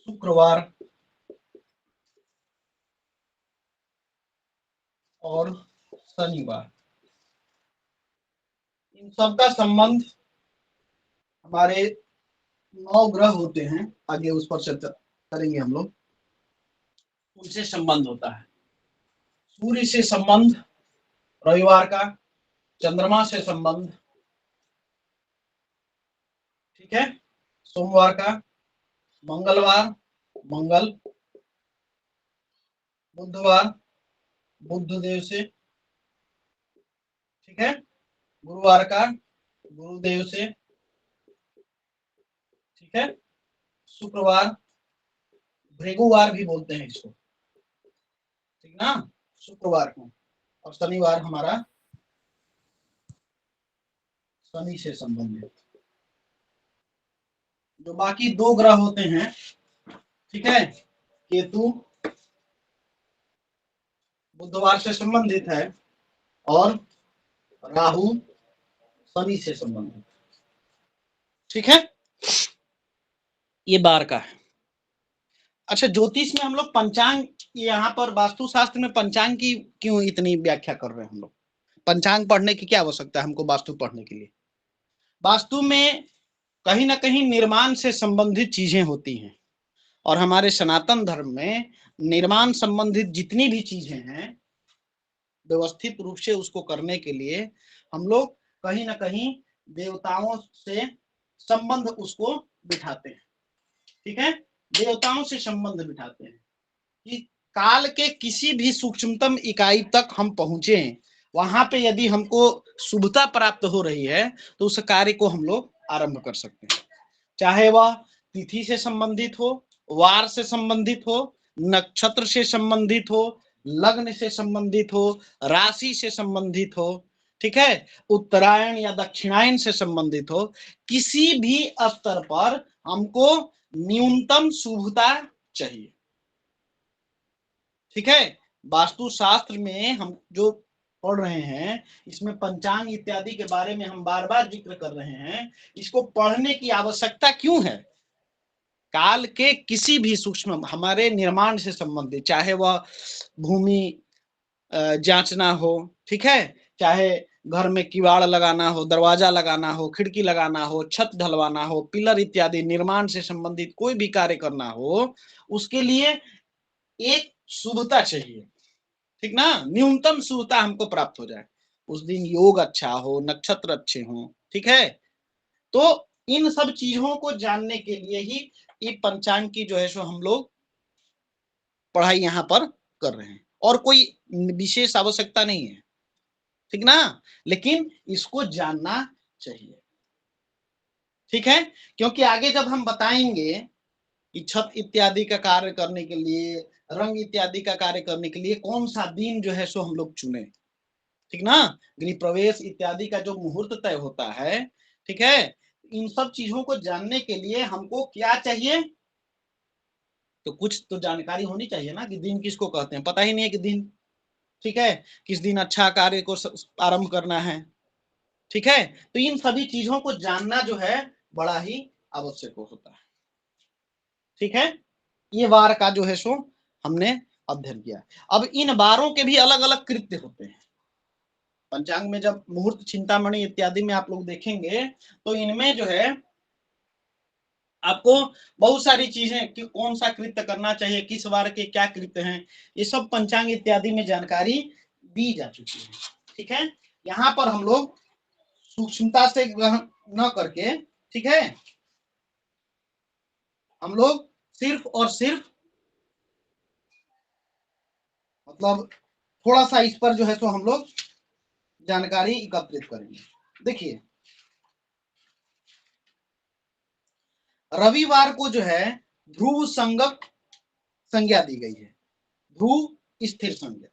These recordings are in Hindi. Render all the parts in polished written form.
शुक्रवार और शनिवार, इन सब का संबंध हमारे 9 ग्रह होते हैं, आगे उस पर चर्चा करेंगे हम लोग, उनसे संबंध होता है। सूर्य से संबंध रविवार का, चंद्रमा से संबंध, ठीक है, सोमवार का, मंगलवार मंगल, बुधवार बुध देव से, ठीक है, गुरुवार का गुरुदेव से, ठीक है, शुक्रवार भृगुवार भी बोलते हैं इसको, ठीक ना, शुक्रवार को, और शनिवार हमारा शनि से संबंधित। जो बाकी 2 ग्रह होते हैं, ठीक है, केतु बुधवार से संबंधित है और राहु शनि से संबंधित, ठीक है, ये बार का है। अच्छा, ज्योतिष में हम लोग पंचांग, यहाँ पर वास्तुशास्त्र में पंचांग की क्यों इतनी व्याख्या कर रहे हैं हम लोग? पंचांग पढ़ने की क्या आवश्यकता है हमको वास्तु पढ़ने के लिए? वास्तु में कहीं ना कहीं निर्माण से संबंधित चीजें होती हैं, और हमारे सनातन धर्म में निर्माण संबंधित जितनी भी चीजें हैं, व्यवस्थित रूप से उसको करने के लिए हम लोग कहीं ना कहीं देवताओं से संबंध उसको बिठाते हैं, ठीक है, देवताओं से संबंध बिठाते हैं कि काल के किसी भी सूक्ष्मतम इकाई तक हम पहुंचे, वहां पे यदि हमको शुभता प्राप्त हो रही है तो उस कार्य को हम लोग आरंभ कर सकते हैं, चाहे वह तिथि से संबंधित हो, वार से संबंधित हो, नक्षत्र से संबंधित हो, लग्न से संबंधित हो, राशि से संबंधित हो, ठीक है, उत्तरायण या दक्षिणायन से संबंधित हो, किसी भी स्तर पर हमको न्यूनतम शुभता चाहिए, ठीक है। वास्तुशास्त्र में हम जो पढ़ रहे हैं, इसमें पंचांग इत्यादि के बारे में हम बार बार जिक्र कर रहे हैं, इसको पढ़ने की आवश्यकता क्यों है? काल के किसी भी सूक्ष्म हमारे निर्माण से संबंधित, चाहे वह भूमि जांचना हो, ठीक है, चाहे घर में किवाड़ लगाना हो, दरवाजा लगाना हो, खिड़की लगाना हो, छत ढलवाना हो, पिलर इत्यादि निर्माण से संबंधित कोई भी कार्य करना हो, उसके लिए एक शुभता चाहिए, ठीक ना, न्यूनतम शुभता हमको प्राप्त हो जाए, उस दिन योग अच्छा हो, नक्षत्र अच्छे हो, ठीक है। तो इन सब चीजों को जानने के लिए ही ये पंचांग की जो है सो हम लोग पढ़ाई यहाँ पर कर रहे हैं, और कोई विशेष आवश्यकता नहीं है, ठीक ना, लेकिन इसको जानना चाहिए, ठीक है, क्योंकि आगे जब हम बताएंगे कि छत इत्यादि का कार्य करने के लिए, रंग इत्यादि का कार्य करने के लिए कौन सा दिन जो है सो हम लोग चुने, ठीक ना, गृह प्रवेश इत्यादि का जो मुहूर्त तय होता है, ठीक है, इन सब चीजों को जानने के लिए हमको क्या चाहिए? तो कुछ तो जानकारी होनी चाहिए ना, कि दिन किसको कहते हैं, पता ही नहीं है कि दिन, ठीक है, किस दिन अच्छा कार्य को आरंभ करना है, ठीक है, तो इन सभी चीजों को जानना जो है बड़ा ही आवश्यक होता है, ठीक है। ये वार का जो है सो हमने अध्ययन किया। अब इन वारों के भी अलग अलग कृत्य होते हैं। पंचांग में जब मुहूर्त, चिंतामणि इत्यादि में आप लोग देखेंगे तो इनमें जो है आपको बहुत सारी चीजें कि कौन सा कृत्य करना चाहिए, किस वार के क्या कृत्य हैं, ये सब पंचांग इत्यादि में जानकारी दी जा चुकी है, ठीक है। यहाँ पर हम लोग सूक्ष्मता से ग्रहण न करके, ठीक है, हम लोग सिर्फ और सिर्फ मतलब थोड़ा सा इस पर जो है तो हम लोग जानकारी एकत्रित करेंगे। देखिए, रविवार को जो है ध्रुव संगक संज्ञा दी गई है, ध्रुव स्थिर संज्ञा,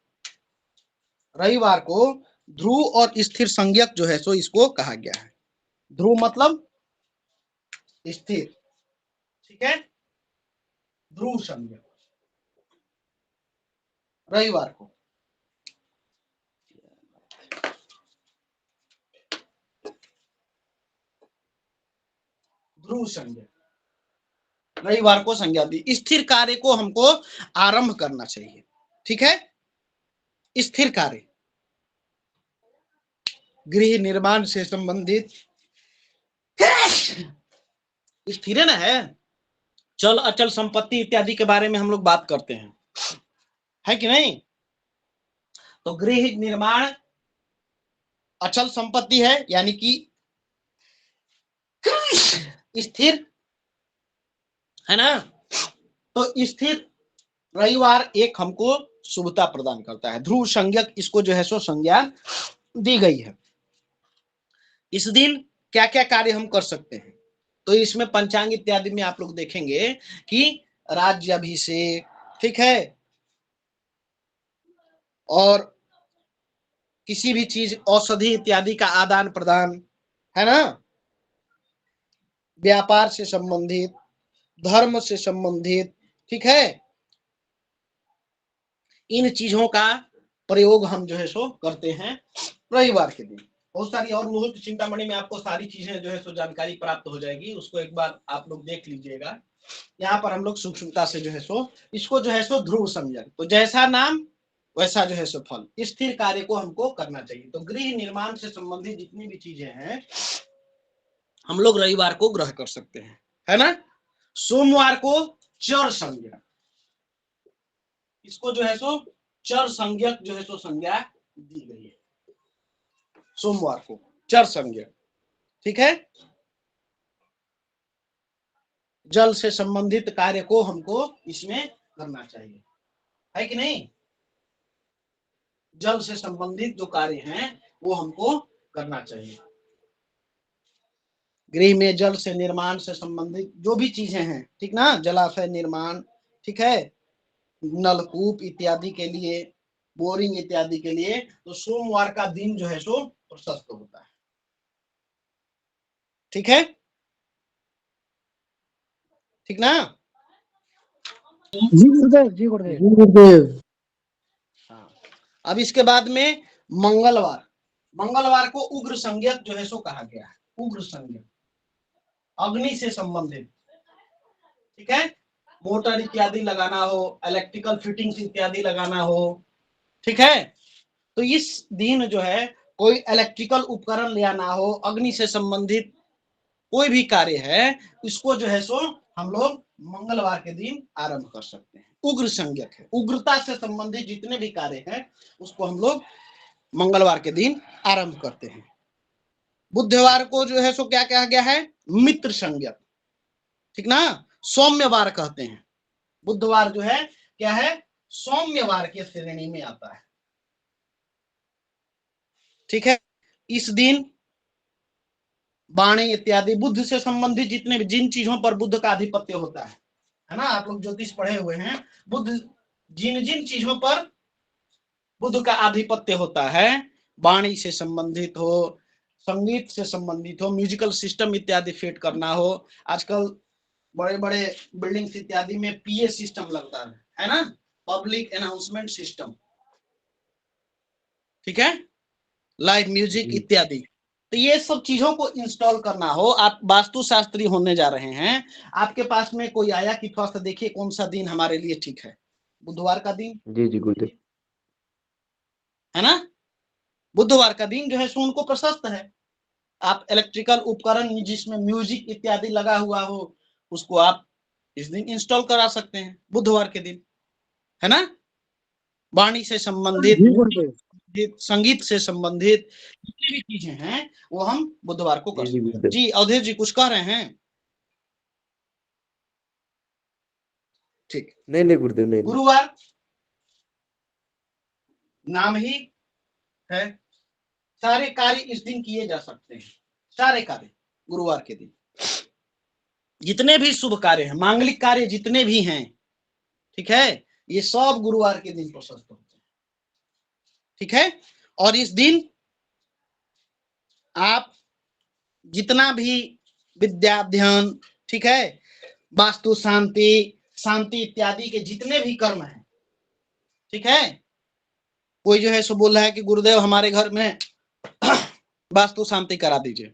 रविवार को ध्रुव और स्थिर संज्ञक जो है सो इसको कहा गया है। ध्रुव मतलब स्थिर, ठीक है, ध्रुव संज्ञक रविवार को, ध्रुव संज्ञक, रविवार को संज्ञा दी। स्थिर कार्य को हमको आरंभ करना चाहिए, ठीक है। स्थिर कार्य गृह निर्माण से संबंधित स्थिर ना है, चल अचल संपत्ति इत्यादि के बारे में हम लोग बात करते हैं, है कि नहीं। तो गृह निर्माण अचल संपत्ति है, यानी कि स्थिर है ना। तो स्थिर रविवार एक हमको शुभता प्रदान करता है। ध्रुव संज्ञक इसको जो है सो संज्ञा दी गई है। इस दिन क्या क्या कार्य हम कर सकते हैं, तो इसमें पंचांग इत्यादि में आप लोग देखेंगे कि राज्याभिषेक, ठीक है, और किसी भी चीज औषधि इत्यादि का आदान प्रदान, है ना, व्यापार से संबंधित, धर्म से संबंधित, ठीक है, इन चीजों का प्रयोग हम जो है सो करते हैं रविवार के दिन। बहुत सारी और मुहूर्त चिंतामणि में आपको सारी चीजें जो है सो जानकारी प्राप्त हो जाएगी, उसको एक बार आप लोग देख लीजिएगा। यहाँ पर हम लोग सूक्ष्मता से जो है सो इसको जो है सो ध्रुव संज्ञक, तो जैसा नाम वैसा जो है सो फल, स्थिर कार्य को हमको करना चाहिए। तो गृह निर्माण से संबंधित जितनी भी चीजें हैं हम लोग रविवार को ग्रह कर सकते हैं, है ना। सोमवार को चर संज्ञक, इसको जो है सो चर संज्ञक जो है सो संज्ञा दी गई है। सोमवार को चर संज्ञक, ठीक है। जल से संबंधित कार्य को हमको इसमें करना चाहिए, है कि नहीं। जल से संबंधित जो कार्य हैं वो हमको करना चाहिए। गृह में जल से निर्माण से संबंधित जो भी चीजें हैं, ठीक ना, जलाशय निर्माण, ठीक है, नलकूप इत्यादि के लिए, बोरिंग इत्यादि के लिए, तो सोमवार का दिन जो है सो प्रशस्त होता है, ठीक है, ठीक ना। जी गुरुदेव, जी गुरुदेव, जी गुरुदेव। हाँ, अब इसके बाद में मंगलवार, मंगलवार को उग्र संज्ञक जो है सो कहा गया है। उग्र संज्ञक अग्नि से संबंधित, ठीक है, मोटर इत्यादि लगाना हो, इलेक्ट्रिकल फिटिंग्स इत्यादि लगाना हो, ठीक है। तो इस दिन जो है कोई इलेक्ट्रिकल उपकरण ले आना हो, अग्नि से संबंधित कोई भी कार्य है, इसको जो है सो हम लोग मंगलवार के दिन आरंभ कर सकते हैं। उग्र संज्ञक है, उग्रता से संबंधित जितने भी कार्य हैं उसको हम लोग मंगलवार के दिन आरंभ करते हैं। बुधवार को जो है सो क्या कहा गया है, मित्र संज्ञक, ठीक ना, सौम्यवार कहते हैं। बुधवार जो है क्या है, सौम्यवार की श्रेणी में आता है, ठीक है। इस दिन वाणी इत्यादि बुद्ध से संबंधित जितने भी जिन चीजों पर बुद्ध का आधिपत्य होता है ना, आप लोग ज्योतिष पढ़े हुए हैं, बुद्ध जिन जिन चीजों पर बुद्ध का आधिपत्य होता है, वाणी से संबंधित हो, संगीत से संबंधित हो, म्यूजिकल सिस्टम इत्यादि फिट करना हो। आजकल बड़े बड़े बिल्डिंग्स इत्यादि में पीए सिस्टम लगता है ना, पब्लिक अनाउंसमेंट सिस्टम, ठीक है, लाइव म्यूजिक इत्यादि। तो ये सब चीजों को इंस्टॉल करना हो, आप वास्तुशास्त्री होने जा रहे हैं, आपके पास में कोई आया कि थोड़ा सा देखिए कौन सा दिन हमारे लिए ठीक है, बुधवार का दिन, जी जी गुरुदेव, है ना। बुधवार का दिन जो है सो उनको प्रशस्त है। आप इलेक्ट्रिकल उपकरण जिसमें म्यूजिक इत्यादि लगा हुआ हो उसको आप इस दिन इंस्टॉल करा सकते हैं, बुधवार के दिन, है ना। वाणी से संबंधित, जी गुरुदेव, संगीत से संबंधित जितनी भी चीजें हैं वो हम बुधवार को कर जी जी सकते हैं। गुरुदेव। जी अवधेश जी कुछ कह रहे हैं, ठीक। नहीं नहीं गुरुदेव, नहीं नहीं। गुरुवार नाम ही है, सारे कार्य इस दिन किए जा सकते हैं, सारे कार्य गुरुवार के दिन, जितने भी शुभ कार्य हैं, मांगलिक कार्य जितने भी हैं, ठीक है, ये सब गुरुवार के दिन प्रशस्त होते हैं, ठीक है। और इस दिन आप जितना भी विद्या अध्ययन, ठीक है, वास्तु शांति, शांति इत्यादि के जितने भी कर्म हैं, ठीक है। कोई जो है सो बोल रहा है कि गुरुदेव हमारे घर में वास्तु शांति करा दीजिए,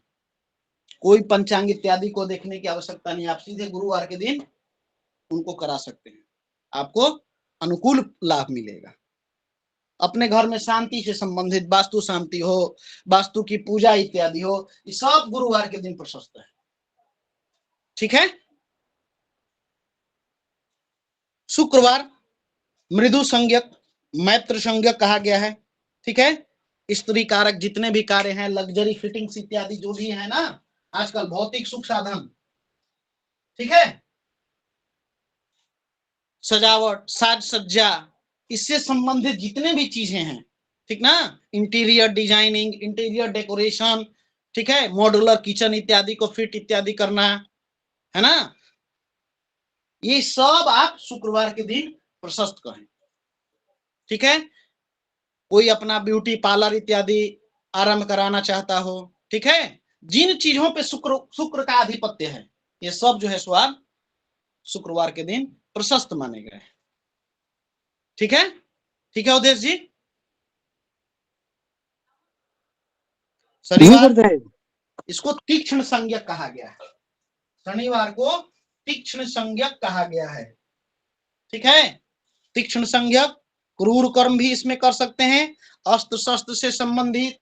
कोई पंचांग इत्यादि को देखने की आवश्यकता नहीं, आप सीधे गुरुवार के दिन उनको करा सकते हैं, आपको अनुकूल लाभ मिलेगा। अपने घर में शांति से संबंधित वास्तु शांति हो, वास्तु की पूजा इत्यादि हो, ये सब गुरुवार के दिन प्रशस्त है। ठीक है। शुक्रवार मृदु संज्ञक, मैत्र संज्ञक कहा गया है। ठीक है। स्त्री कारक जितने भी कार्य हैं, लग्जरी फिटिंग्स इत्यादि जो भी है ना आजकल, भौतिक सुख साधन, ठीक है, सजावट, साज सज्जा, इससे संबंधित जितने भी चीजें हैं, ठीक ना, इंटीरियर डिजाइनिंग, इंटीरियर डेकोरेशन, ठीक है, मॉड्यूलर किचन इत्यादि को फिट इत्यादि करना, है ना, ये सब आप शुक्रवार के दिन प्रशस्त करें। ठीक है। कोई अपना ब्यूटी पार्लर इत्यादि आरंभ कराना चाहता हो, ठीक है, जिन चीजों पे शुक्र का आधिपत्य है, ये सब जो है सो आप शुक्रवार के दिन प्रशस्त माने गए। ठीक है। ठीक है उदेश जी। शनिवार इसको तीक्ष्ण संज्ञक कहा गया है। शनिवार को तीक्ष्ण संज्ञक कहा गया है। ठीक है। तीक्ष्ण संज्ञक, क्रूर कर्म भी इसमें कर सकते हैं, अस्त्र शस्त्र से संबंधित,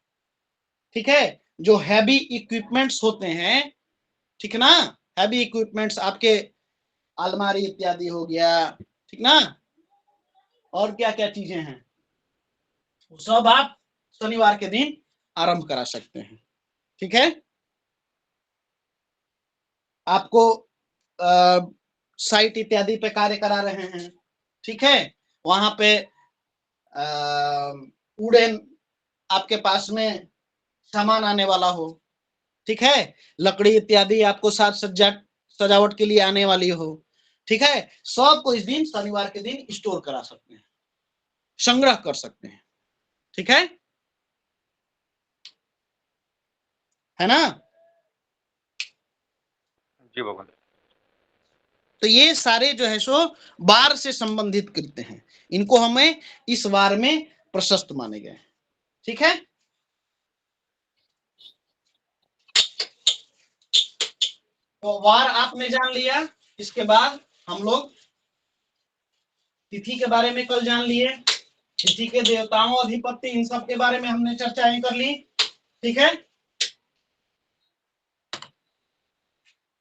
ठीक है, जो हैवी इक्विपमेंट्स होते हैं, ठीक ना, हैवी इक्विपमेंट्स आपके अलमारी इत्यादि हो गया, ठीक ना, और क्या क्या चीजें हैं वो सब आप शनिवार के दिन आरंभ करा सकते हैं। ठीक है। आपको साइट इत्यादि पे कार्य करा रहे हैं, ठीक है, वहां पे उड़ेन आपके पास में सामान आने वाला हो, ठीक है, लकड़ी इत्यादि आपको साज सज्जा सजावट के लिए आने वाली हो, ठीक है, सबको इस दिन शनिवार के दिन स्टोर करा सकते हैं, संग्रह कर सकते हैं। ठीक है ना। जी भगवान। तो ये सारे जो है सो वार से संबंधित कृत्य हैं, इनको हमें इस वार में प्रशस्त माने गए। ठीक है। तो वार आपने जान लिया। इसके बाद हम लोग तिथि के बारे में कल जान लिए, तिथि के देवताओं, अधिपति, इन सब के बारे में हमने चर्चाएं कर ली। ठीक है।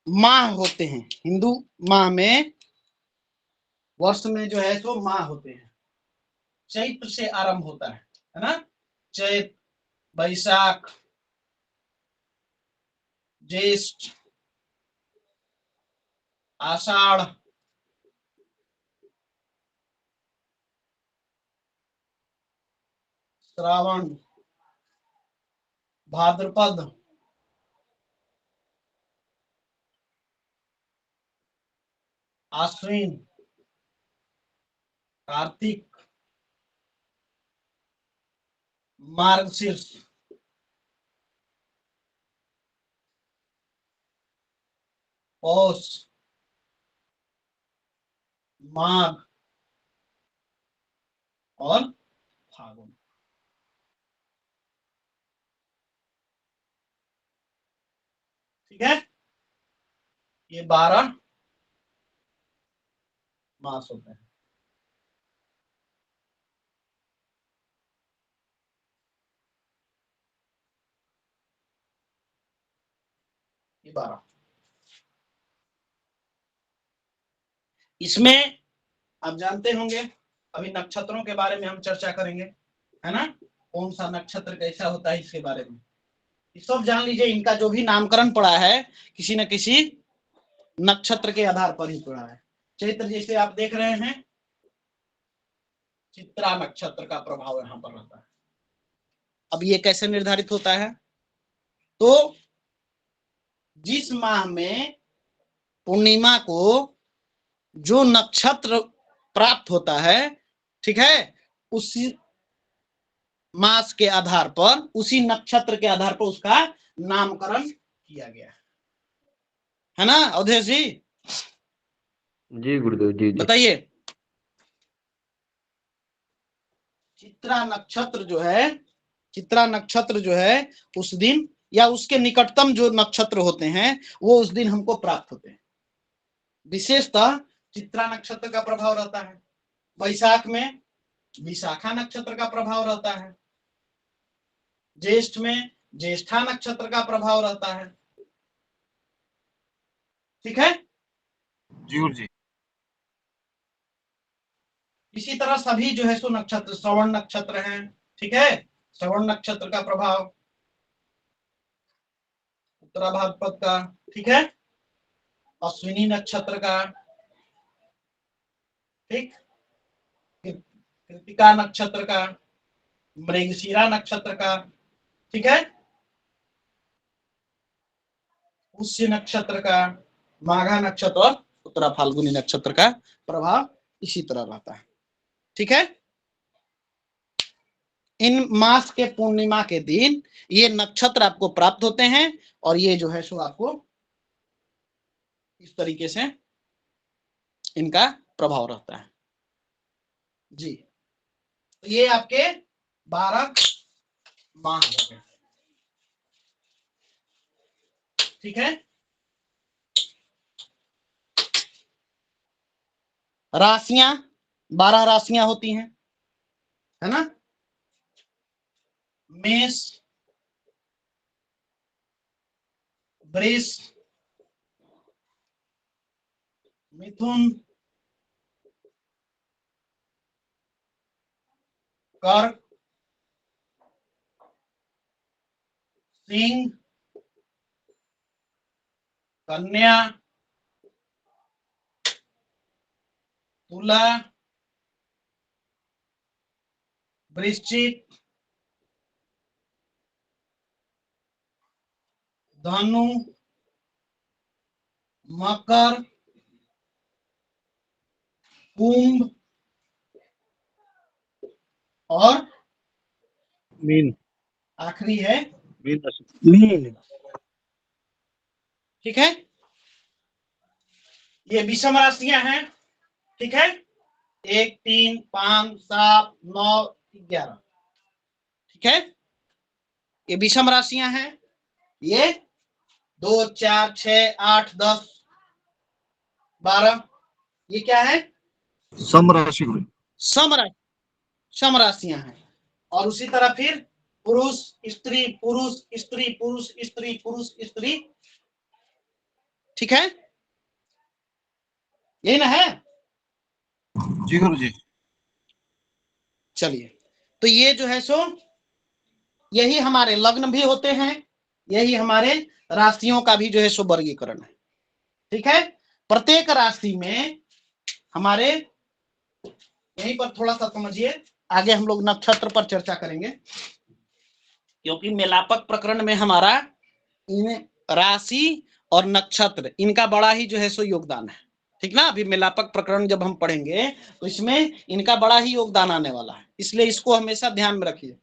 माह होते हैं हिंदू माह में, वर्ष में जो है तो माह होते हैं। चैत्र से आरंभ होता है ना, चैत, बैसाख, ज्येष्ठ, आषाढ़, श्रावण, भाद्रपद, आश्विन, कार्तिक, मार्गशीर्ष, पौष, माघ और फागुन। ठीक है। ये 12 मास होते हैं। ये 12, इसमें आप जानते होंगे, अभी नक्षत्रों के बारे में हम चर्चा करेंगे, है ना, कौन सा नक्षत्र कैसा होता है इसके बारे में सब जान लीजिए। इनका जो भी नामकरण पड़ा है किसी न किसी नक्षत्र के आधार पर ही पड़ा है। चैत्र जैसे आप देख रहे हैं, चित्रा नक्षत्र का प्रभाव यहाँ पर रहता है। अब ये कैसे निर्धारित होता है, तो जिस माह में पूर्णिमा को जो नक्षत्र प्राप्त होता है, ठीक है, उसी मास के आधार पर, उसी नक्षत्र के आधार पर उसका नामकरण किया गया है ना अवधेश जी। जी गुरुदेव जी। बताइए। चित्रा नक्षत्र जो है उस दिन या उसके निकटतम जो नक्षत्र होते हैं वो उस दिन हमको प्राप्त होते हैं। विशेषतः चित्रा नक्षत्र का प्रभाव रहता है। वैशाख में विशाखा नक्षत्र का प्रभाव रहता है। ज्येष्ठ में ज्येष्ठा नक्षत्र का प्रभाव रहता है। ठीक है जी गुरुजी। इसी तरह सभी जो है सो नक्षत्र, श्रवण नक्षत्र है, ठीक है, श्रवण नक्षत्र का प्रभाव उत्तरा भाद्रपद का, ठीक है, अश्विनी नक्षत्र का, ठीक, कृतिका नक्षत्र का, मृगशिरा नक्षत्र का, ठीक है, पुष्य नक्षत्र का, माघा नक्षत्र और उत्तरा फाल्गुनी नक्षत्र का प्रभाव इसी तरह रहता है। ठीक है, इन मास के पूर्णिमा के दिन ये नक्षत्र आपको प्राप्त होते हैं और ये जो है सो आपको इस तरीके से इनका प्रभाव रहता है जी। तो ये आपके 12 माह हो गए। ठीक है, राशियां 12 राशियां होती हैं, है ना। मेष, वृष, मिथुन, कर्क, सिंह, कन्या, तुला, वृश्चिक, धनु, मकर, कुंभ और मीन। आखिरी है मीन राशि। मीन। ठीक है, ये विषम राशियां हैं। ठीक है, 1, 3, 5, 7, 9, 11। ठीक है, ये विषम राशियां हैं। ये 2, 4, 6, 8, 10, 12 ये क्या है? सम राशि गुरु। सम राशियां हैं। और उसी तरह फिर पुरुष स्त्री पुरुष स्त्री पुरुष स्त्री पुरुष स्त्री। ठीक है, यही ना है? जी गुरु जी। चलिए, तो ये जो है सो यही हमारे लग्न भी होते हैं, यही हमारे राशियों का भी जो है सो वर्गीकरण है। ठीक है, प्रत्येक राशि में हमारे, यहीं पर थोड़ा सा समझिए, आगे हम लोग नक्षत्र पर चर्चा करेंगे, क्योंकि मेलापक प्रकरण में हमारा इन राशि और नक्षत्र इनका बड़ा ही जो है सो योगदान है। ठीक ना, अभी मेलापक प्रकरण जब हम पढ़ेंगे तो इसमें इनका बड़ा ही योगदान आने वाला है, इसलिए इसको हमेशा ध्यान में रखिए।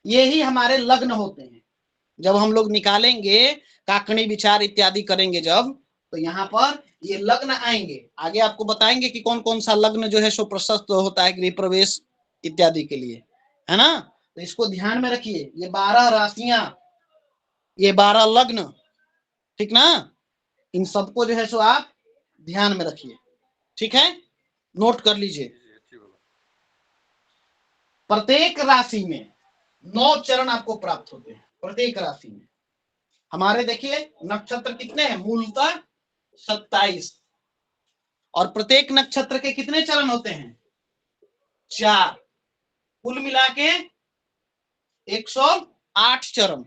ये ही हमारे लग्न होते हैं। जब हम लोग निकालेंगे, काकणी विचार इत्यादि करेंगे जब, तो यहाँ पर ये लग्न आएंगे। आगे आपको बताएंगे कि कौन कौन सा लग्न जो है सो प्रशस्त होता है गृह प्रवेश इत्यादि के लिए, है ना। तो इसको ध्यान में रखिए, ये 12 राशियां, ये 12 लग्न, ठीक ना, इन सबको जो है सो आप ध्यान में रखिए। ठीक है, नोट कर लीजिए। प्रत्येक राशि में 9 चरण आपको प्राप्त होते हैं। प्रत्येक राशि में हमारे देखिए नक्षत्र कितने हैं? मूलतः 27। और प्रत्येक नक्षत्र के कितने चरण होते हैं? 4। कुल मिला के 108 चरण।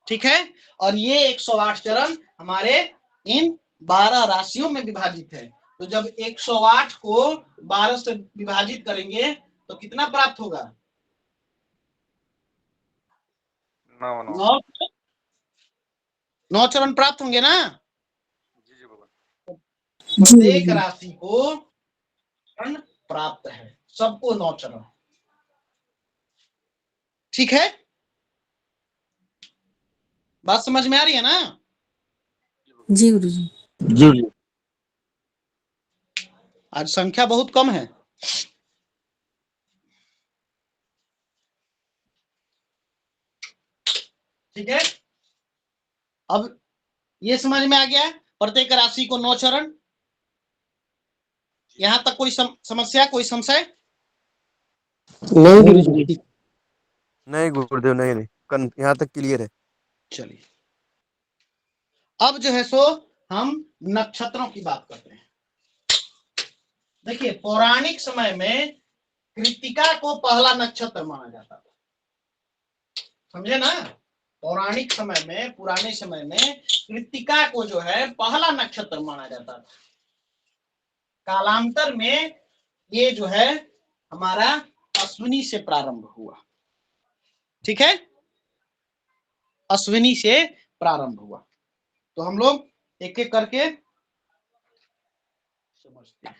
ठीक है, और ये 108 चरण हमारे इन 12 राशियों में विभाजित है। तो जब 108 को 12 से विभाजित करेंगे तो कितना प्राप्त होगा? 9 चरण प्राप्त होंगे ना। प्रत्येक राशि को चरण प्राप्त है, सबको 9 चरण। ठीक है, बात समझ में आ रही है ना? जी गुरु जी। जी जी। आज संख्या बहुत कम है। ठीक है, अब ये समझ में आ गया, प्रत्येक राशि को 9 चरण। यहाँ तक कोई समस्या, कोई संशय? नहीं गुरुजी। नहीं गुरुदेव, नहीं नहीं, यहाँ तक क्लियर है। चलिए, अब जो है सो हम नक्षत्रों की बात करते हैं। देखिए, पौराणिक समय में कृत्तिका को पहला नक्षत्र माना जाता था, समझे ना? पौराणिक समय में, पुराने समय में कृत्तिका को जो है पहला नक्षत्र माना जाता था। कालांतर में ये जो है हमारा अश्विनी से प्रारंभ हुआ, ठीक है, अश्विनी से प्रारंभ हुआ। तो हम लोग एक एक करके समझते हैं।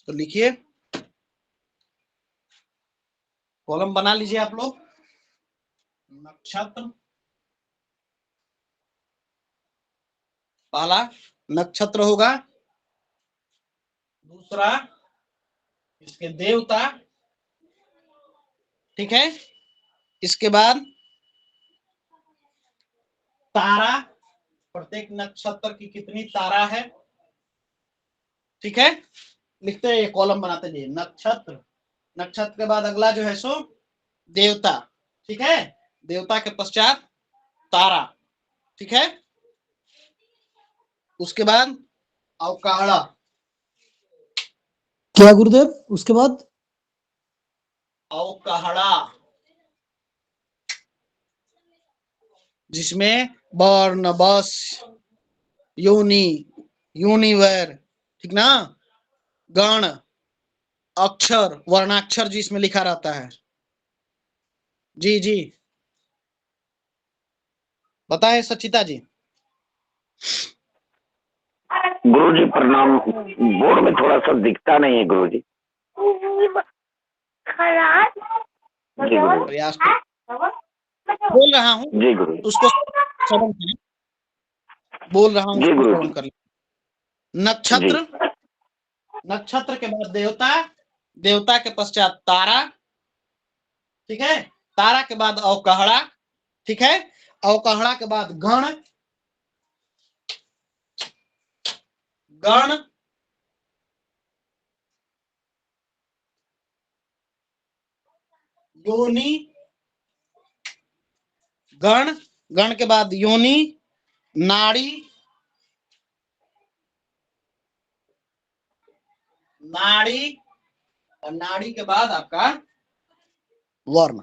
तो लिखिए, कॉलम बना लीजिए आप लोग। नक्षत्र, पहला नक्षत्र होगा, दूसरा इसके देवता, ठीक है, इसके बाद तारा, प्रत्येक नक्षत्र की कितनी तारा है, ठीक है, लिखते हैं, ये कॉलम बनाते जाइए। नक्षत्र, नक्षत्र के बाद अगला जो है सो देवता, ठीक है, देवता के पश्चात तारा, ठीक है, उसके बाद अवकाहड़ा। क्या गुरुदेव? उसके बाद अवकाहड़ा, जिसमें वर्ण, बस, योनि, यूनिवर, ठीक ना, गण, अक्षर, वर्णाक्षर जिसमें लिखा रहता है। जी जी, बताएं सचिता जी। गुरुजी प्रणाम। बोर्ड में थोड़ा सा दिखता नहीं है गुरुजी। जी गुरु। प्रयास बोल रहा हूँ, जी गुरु। उसको श्रवण करें, बोल रहा हूँ जी उसको गुरु श्रवण कर। नक्षत्र, नक्षत्र के बाद देवता, देवता के पश्चात तारा, ठीक है, तारा के बाद अवकाहड़ा, ठीक है, अवकाहड़ा के बाद गण, गण, योनि, गण, गण के बाद योनि, नाड़ी, नाड़ी, और नाड़ी के बाद आपका वर्ण।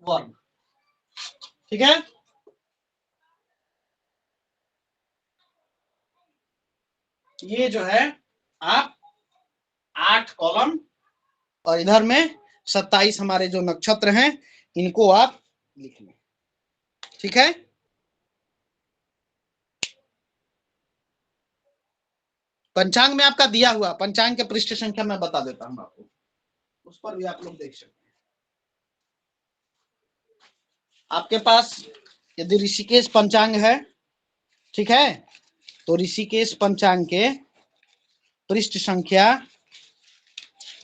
वर्ण, ठीक है, ये जो है आप 8 कॉलम, और इधर में 27 हमारे जो नक्षत्र हैं इनको आप लिख लें, ठीक है। पंचांग में आपका दिया हुआ, पंचांग के पृष्ठ संख्या मैं बता देता हूं आपको, उस पर भी आप लोग देख सकते हैं। आपके पास यदि ऋषिकेश पंचांग है, ठीक है, तो ऋषिकेश पंचांग के पृष्ठ संख्या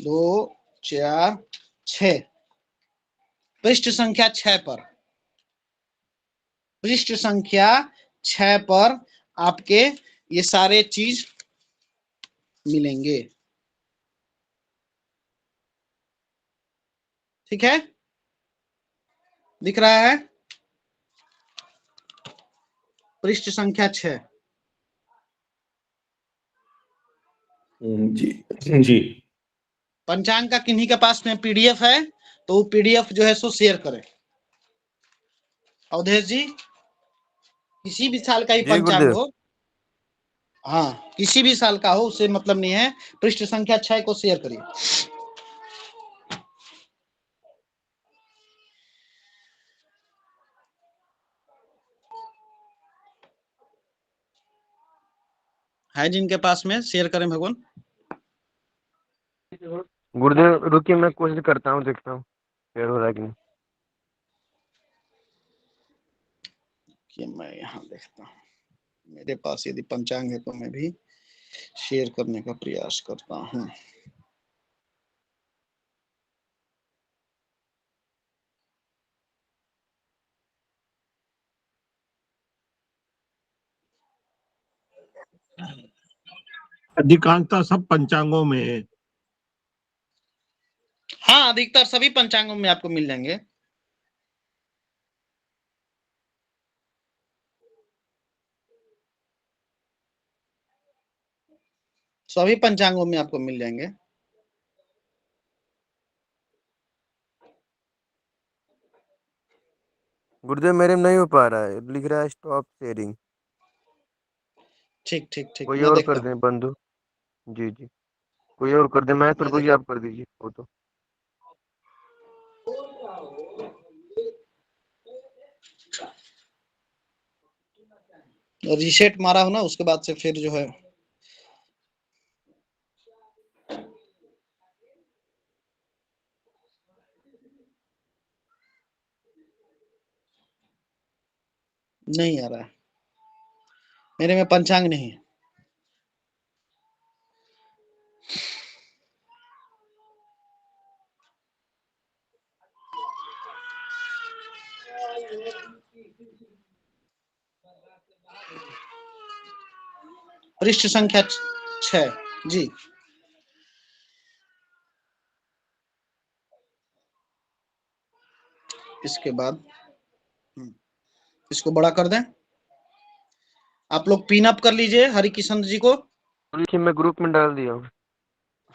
2, 4, 6, पृष्ठ संख्या 6 पर, पृष्ठ संख्या 6 पर आपके ये सारे चीज मिलेंगे, ठीक है, दिख रहा है, पृष्ठ संख्या 6। जी जी। पंचांग का किन्हीं के पास में पीडीएफ है तो वो पीडीएफ जो है सो शेयर करें। अवधेश जी, किसी भी साल का ही जी पंचांग गुरुदेव। हो, हाँ किसी भी साल का हो, उससे मतलब नहीं है, पृष्ठ संख्या 6 को शेयर करिए। है जिनके पास में शेयर करें भगवान। गुरुदेव रुकिए, मैं कोशिश करता हूँ, देखता हूँ शेयर हो रहा है कि नहीं। कि मैं यहाँ देखता हूँ, मेरे पास यदि पंचांग है तो मैं भी शेयर करने का प्रयास करता हूँ। अधिकांशतः सब पंचांगों में है। हाँ, अधिकतर सभी पंचांगों में आपको मिल जाएंगे। सभी पंचांगों में आपको मिल जाएंगे। गुरुदेव मेरे में नहीं हो पा रहा है, लिख रहा है स्टॉप शेयरिंग। ठीक ठीक ठीक, कोई मैं और देखता कर हूँ। दें बंधु। जी जी, कोई और कर दे। मैं मैं प्रभु जी आप कर दीजिए वो तो। रीसेट मारा हो ना, उसके बाद से फिर जो है नहीं आ रहा है। मेरे में पंचांग नहीं है। पृष्ठ संख्या 6 जी। इसके बाद इसको बड़ा कर दें। आप लोग पिन अप कर लीजिए हरि किशन जी को। देखिए मैं ग्रुप में डाल दिया हूँ।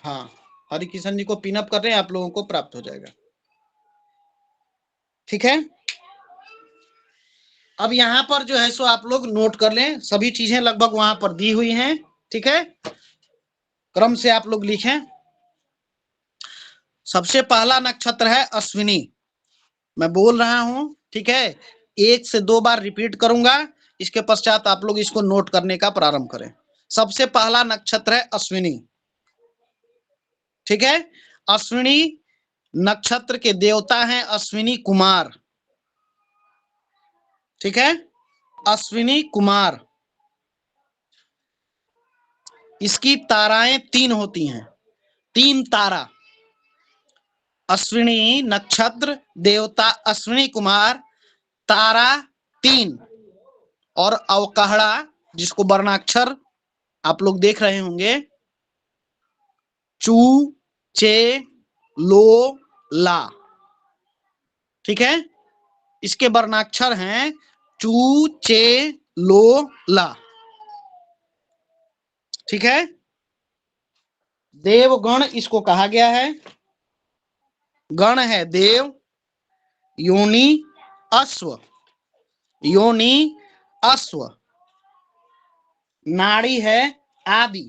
हाँ, हरि किशन जी को पिन अप कर रहे हैं, आप लोगों को प्राप्त हो जाएगा। ठीक है, अब यहाँ पर जो है सो आप लोग नोट कर लें, सभी चीजें लगभग वहां पर दी हुई हैं। ठीक है, क्रम से आप लोग लिखें। सबसे पहला नक्षत्र है अश्विनी। मैं बोल रहा हूं, ठीक है, 1 से 2 बार रिपीट करूंगा, इसके पश्चात आप लोग इसको नोट करने का प्रारंभ करें। सबसे पहला नक्षत्र है अश्विनी। ठीक है, अश्विनी नक्षत्र के देवता हैं अश्विनी कुमार। ठीक है, अश्विनी कुमार। इसकी ताराएं 3 होती हैं, 3 तारा। अश्विनी नक्षत्र, देवता अश्विनी कुमार, तारा 3, और अवकाहड़ा जिसको वर्णाक्षर आप लोग देख रहे होंगे, चू चे लो ला। ठीक है, इसके वर्णाक्षर हैं चू चे लो ला। ठीक है, देवगण इसको कहा गया है। गण है देव, योनि अश्व, योनि अश्व, नाड़ी है आदि,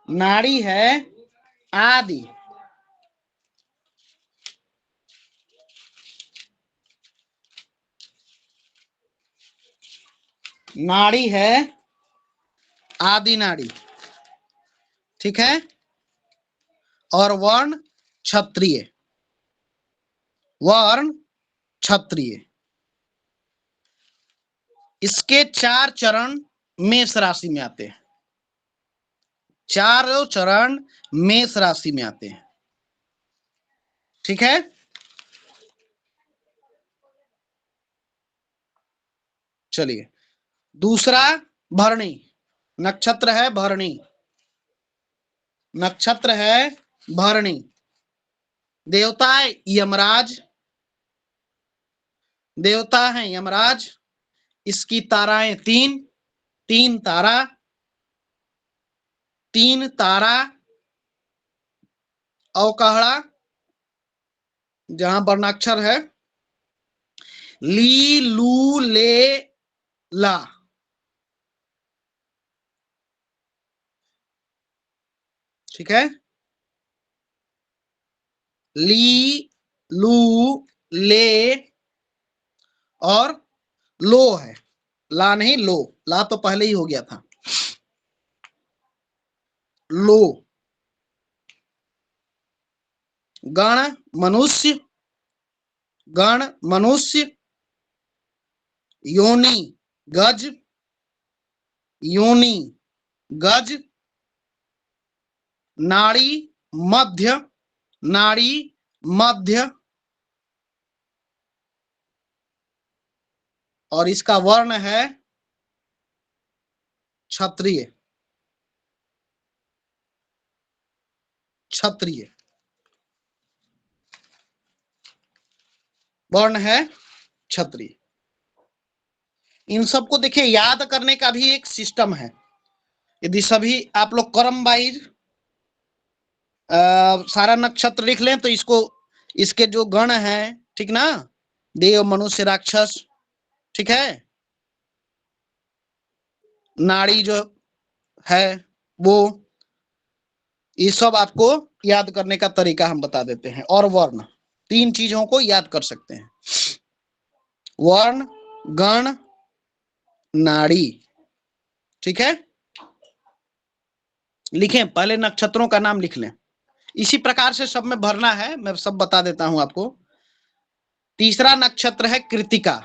नाड़ी है आदि, नाड़ी है आदि नाड़ी। ठीक है, और वर्ण क्षत्रिय, वर्ण क्षत्रिय। इसके 4 चरण मेष राशि में आते हैं, 4 चरण मेष राशि में आते हैं। ठीक है, चलिए दूसरा भरणी नक्षत्र है। भरणी नक्षत्र है, भरणी। देवता है यमराज, देवता है यमराज। इसकी ताराएं 3, 3 तारा, 3 तारा। अवकाहड़ा जहां वर्णाक्षर है ली लू ले ला। ठीक है, ली लू ले और लो है, ला नहीं लो, ला तो पहले ही हो गया था। लो। गण मनुष्य, गण मनुष्य। योनि गज, योनि गज। नाड़ी मध्य, नाड़ी मध्य। और इसका वर्ण है क्षत्रिय, क्षत्रिय वर्ण है क्षत्रिय। इन सबको देखिए याद करने का भी एक सिस्टम है। यदि सभी आप लोग क्रम वाइज सारा नक्षत्र लिख लें तो इसको, इसके जो गण है, ठीक ना, देव मनुष्य राक्षस, ठीक है, नाड़ी जो है वो, ये सब आपको याद करने का तरीका हम बता देते हैं। और वर्ण, तीन चीजों को याद कर सकते हैं, वर्ण, गण, नाड़ी, ठीक है। लिखें, पहले नक्षत्रों का नाम लिख लें, इसी प्रकार से सब में भरना है, मैं सब बता देता हूं आपको। तीसरा नक्षत्र है कृतिका।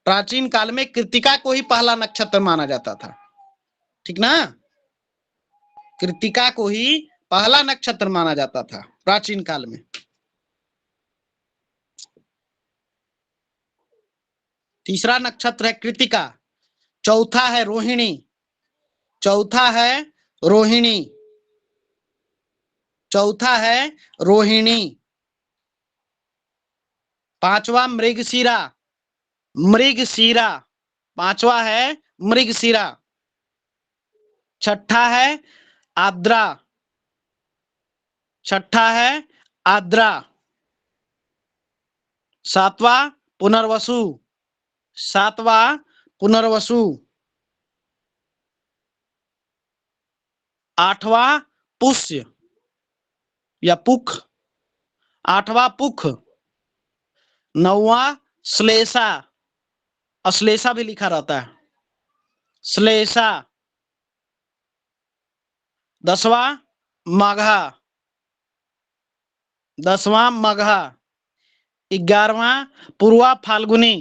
प्राचीन काल में कृतिका को ही पहला नक्षत्र माना जाता था, ठीक ना, कृतिका को ही पहला नक्षत्र माना जाता था प्राचीन काल में। तीसरा नक्षत्र है कृतिका, चौथा है रोहिणी, चौथा है रोहिणी, चौथा है रोहिणी, पांचवा मृगशिरा, मृगशिरा, पांचवा है मृगशिरा, छठा है आद्रा, छठा है आद्रा, सातवां पुनर्वसु, सातवां पुनर्वसु, आठवां पुष्य या पुख, आठवां पुख, नौवां श्लेषा, अश्लेषा भी लिखा रहता है, श्लेषा, दसवां मघा, दसवां मघा, 11वां पूर्वा फाल्गुनी,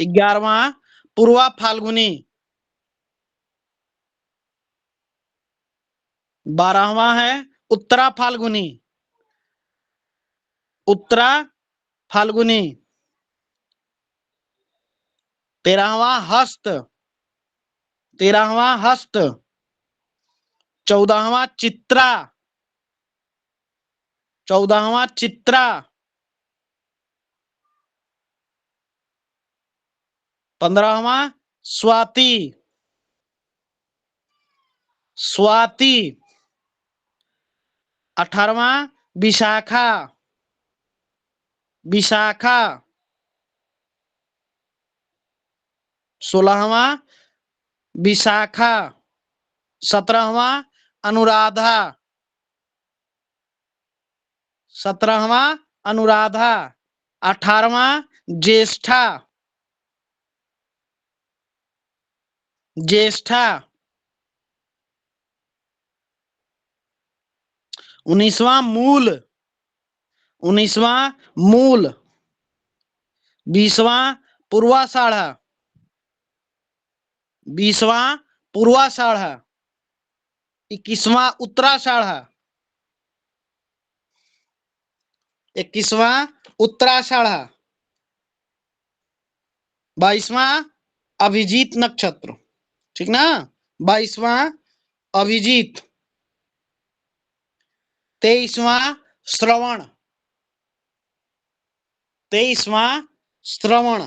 11वां पूर्वा फाल्गुनी, 12वां है उत्तरा फाल्गुनी, उत्तरा फाल्गुनी, 13वां हस्त, 13वां हस्त, 14वां चित्रा, 14वां चित्रा, 15वां स्वाति, स्वाति, 18वां विशाखा, विशाखा, 16वां विशाखा, 17वां अनुराधा, 17वां अनुराधा, 18वां ज्येष्ठा, ज्येष्ठा, 19वां मूल, 19वां मूल, 20वां पूर्वाषाढ़ा, 20वां पूर्वाषाढ़ा, 21वां उत्तराषाढ़ा, 21वां उत्तराषाढ़ा, 22वां अभिजीत नक्षत्र, ठीक ना, 22वां अभिजीत, 23वां श्रवण, 23वां श्रवण,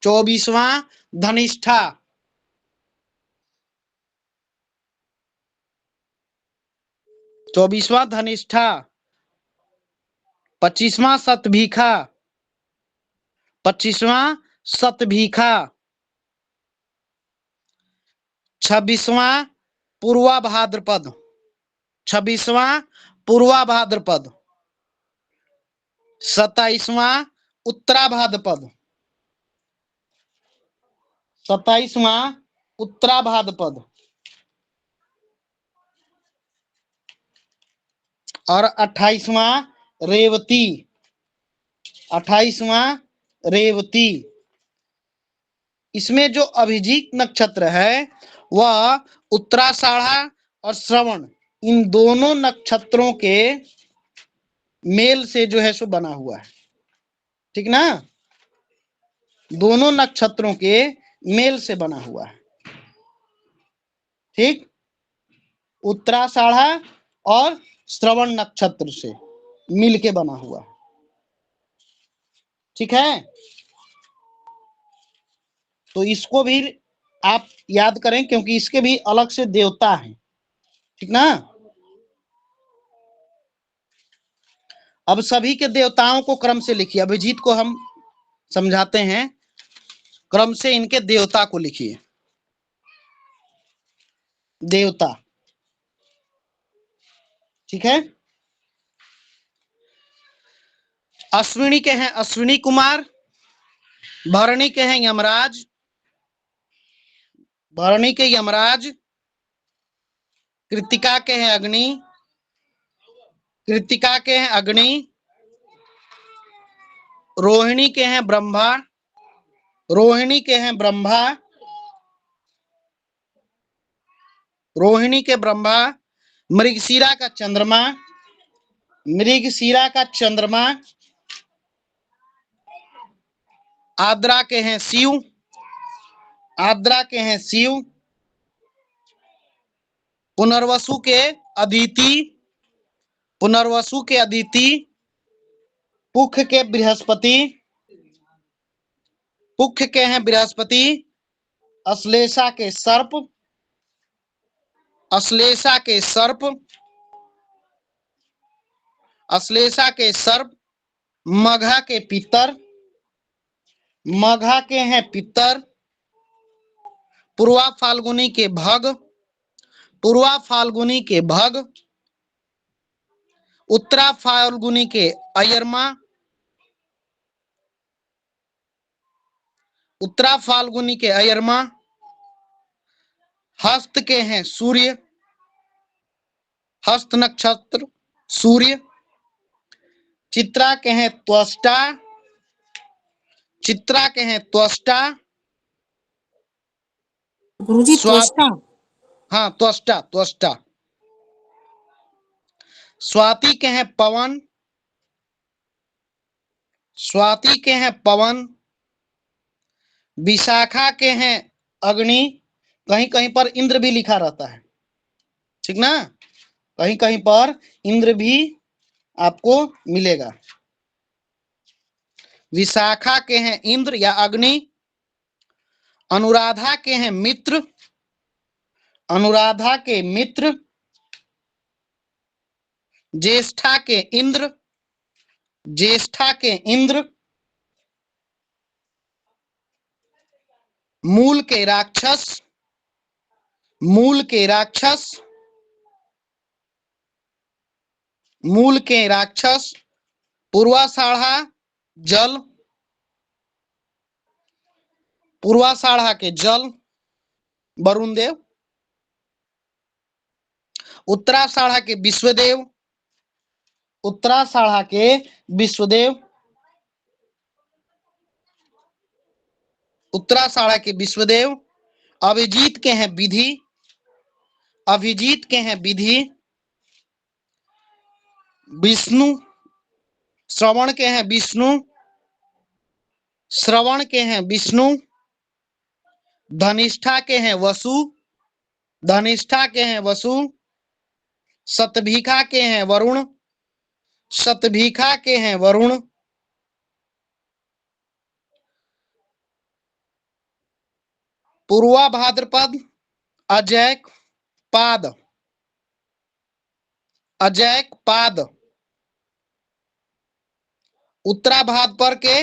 24वां धनिष्ठा, 24वां धनिष्ठा, 25वां सतभीखा, 25वां सतभीखा, 26वां पूर्वा भाद्रपद, 26वां पूर्वा भाद्रपद, 27वां उत्तरा भाद्रपद, 27वां उत्तरा भाद्रपद, और 28वां रेवती, 28वां रेवती। इसमें जो अभिजीत नक्षत्र है वह उत्तराषाढ़ा और श्रवण, इन दोनों नक्षत्रों के मेल से जो है सो बना हुआ है, ठीक ना, दोनों नक्षत्रों के मेल से बना हुआ है, ठीक। उत्तराषाढ़ा और श्रवण नक्षत्र से मिलके बना हुआ है, ठीक है। तो इसको भी आप याद करें क्योंकि इसके भी अलग से देवता हैं, ठीक ना। अब सभी के देवताओं को क्रम से लिखिए। अभिजीत को हम समझाते हैं, क्रम से इनके देवता को लिखिए। देवता, ठीक है। अश्विनी के हैं अश्विनी कुमार, भरणी के हैं यमराज, भरणी के यमराज, कृतिका के हैं अग्नि, कृतिका के हैं अग्नि, रोहिणी के हैं ब्रह्मा, रोहिणी के हैं ब्रह्मा, रोहिणी के ब्रह्मा, मृगशिरा का चंद्रमा, मृगशिरा का चंद्रमा, आद्रा के हैं शिव, आद्रा के हैं शिव, पुनर्वसु के अदिति, पुनर्वसु के अदिति, पुख के बृहस्पति, पुख के हैं बृहस्पति, अश्लेषा के सर्प, अश्लेषा के सर्प, अश्लेषा के सर्प, मघा के पितर, मघा के हैं पितर, पूर्वा फाल्गुनी के भग, पूर्वा फाल्गुनी के भग, उत्तरा फाल्गुनी के अयरमा, उत्तरा फाल्गुनी के अयरमा, हस्त के हैं सूर्य, हस्त नक्षत्र सूर्य, चित्रा के हैं त्वष्टा, चित्रा के हैं त्वष्टा, गुरुजी त्वष्टा। हाँ त्वष्टा, त्वष्टा। स्वाति के हैं पवन, स्वाति के हैं पवन, विशाखा के हैं अग्नि, कहीं कहीं पर इंद्र भी लिखा रहता है, ठीक ना, कहीं कहीं पर इंद्र भी आपको मिलेगा। विशाखा के हैं इंद्र या अग्नि, अनुराधा के हैं मित्र, अनुराधा के मित्र, ज्येष्ठा के इंद्र, ज्येष्ठा के इंद्र, मूल के राक्षस, मूल के राक्षस, मूल के राक्षस, पूर्वाषाढ़ा जल, पूर्वाषाढ़ा के जल वरुण देव, उत्तराषाढ़ा के विश्वदेव, उत्तराषाढ़ा के विश्वदेव, उत्तराषाढ़ा के विश्वदेव, अभिजीत के हैं विधि, अभिजीत के हैं विधि, विष्णु, श्रवण के हैं विष्णु, श्रवण के हैं विष्णु, धनिष्ठा के हैं वसु, धनिष्ठा के हैं वसु, शतभिखा के हैं वरुण, शतभिखा के हैं वरुण, पूर्वा भाद्रपद अजैक पाद, अजैक पाद, उत्तरा भाद्रपद के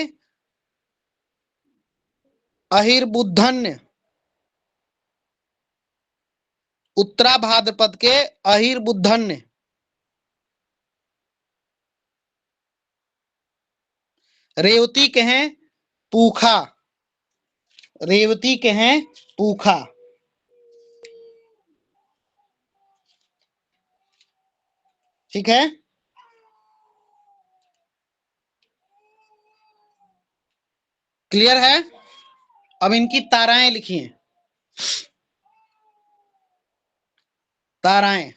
अहिर्बुद्धन्य, उत्तरा भाद्रपद के अहिर्बुद्धन्य, रेवती के हैं पूखा, रेवती के हैं पूखा, ठीक है। क्लियर है। अब इनकी ताराएं लिखिए। ताराएं,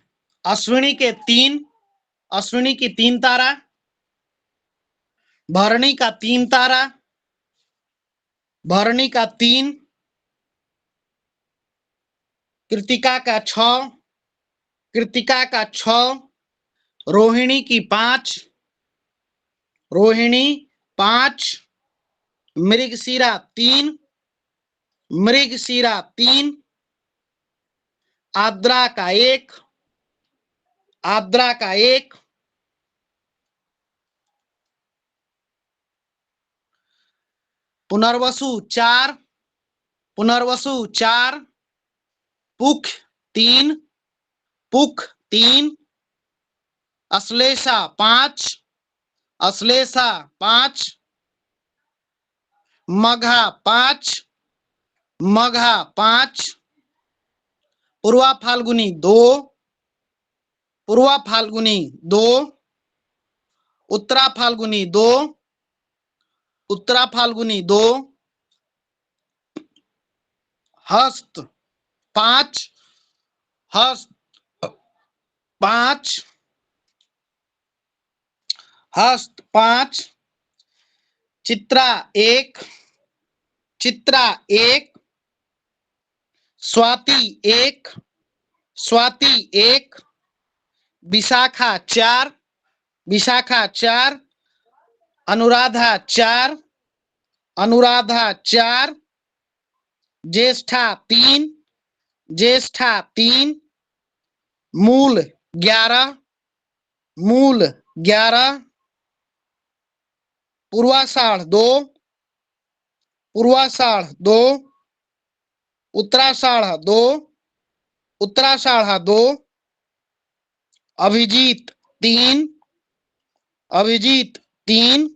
अश्विनी के 3, अश्विनी की 3 तारा, भरणी का 3 तारा, भरणी का 3, कृतिका का 6, कृतिका का 6, रोहिणी की 5, रोहिणी 5, मृगशिरा 3, मृगशिरा 3, आद्रा का 1, आद्रा का 1, पुनर्वसु 4, पुनर्वसु 4, पुख 3, पुख 3, अश्लेषा 5, अश्लेषा 5, मघा 5, मघा 5, पूर्वा फाल्गुनी 2, पूर्वा फाल्गुनी 2, उत्तरा फाल्गुनी 2, उत्तरा फाल्गुनी 2, हस्त 5, हस्त 5, हस्त 5, चित्रा 1, चित्रा 1, स्वाति 1, स्वाति 1, विशाखा 4, विशाखा 4, अनुराधा 4, अनुराधा 4, ज्येष्ठा 3, ज्येष्ठा 3, मूल 11, मूल 11, पूर्वाषाढ़ 2, पूर्वाषाढ़ 2, उत्तराषाढ़ 2, उत्तराषाढ़ 2, अभिजीत 3, अभिजीत 3,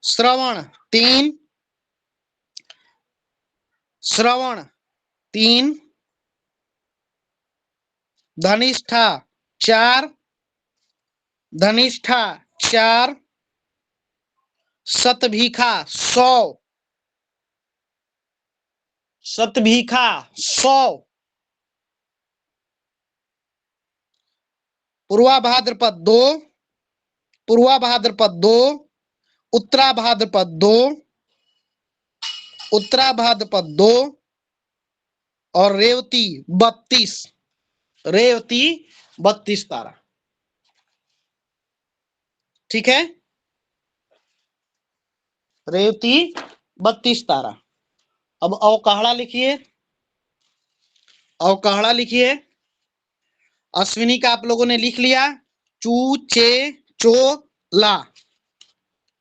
श्रवण 3, श्रवण 3, धनिष्ठा 4, धनिष्ठा 4, शतभिखा 100, शतभिखा 100, पूर्वा भाद्रपद 2, पूर्वा भाद्रपद 2, उत्तरा भाद्रपद 2, उत्तरा भाद्रपद 2, और रेवती 32, रेवती 32 तारा। ठीक है, रेवती 32 तारा। अब अवकाहड़ा लिखिए, अवकाहड़ा लिखिए। अश्विनी का आप लोगों ने लिख लिया, चू चे चो ला।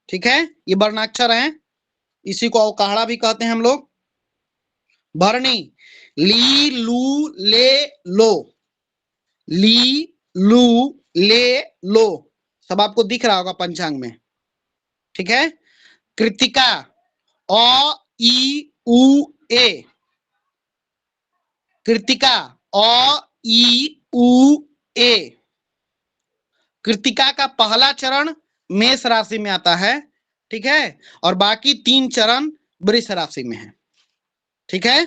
ठीक है, ये वर्णाक्षर हैं, इसी को अवकाहड़ा भी कहते हैं हम लोग। भरणी ली लू ले लो, ली लू ले लो, सब आपको दिख रहा होगा पंचांग में। ठीक है, कृतिका अ ई उ ए, कृतिका अ ई उ ए। कृतिका का पहला चरण मेष राशि में आता है, ठीक है, और बाकी 3 चरण वृष राशि में है। ठीक है,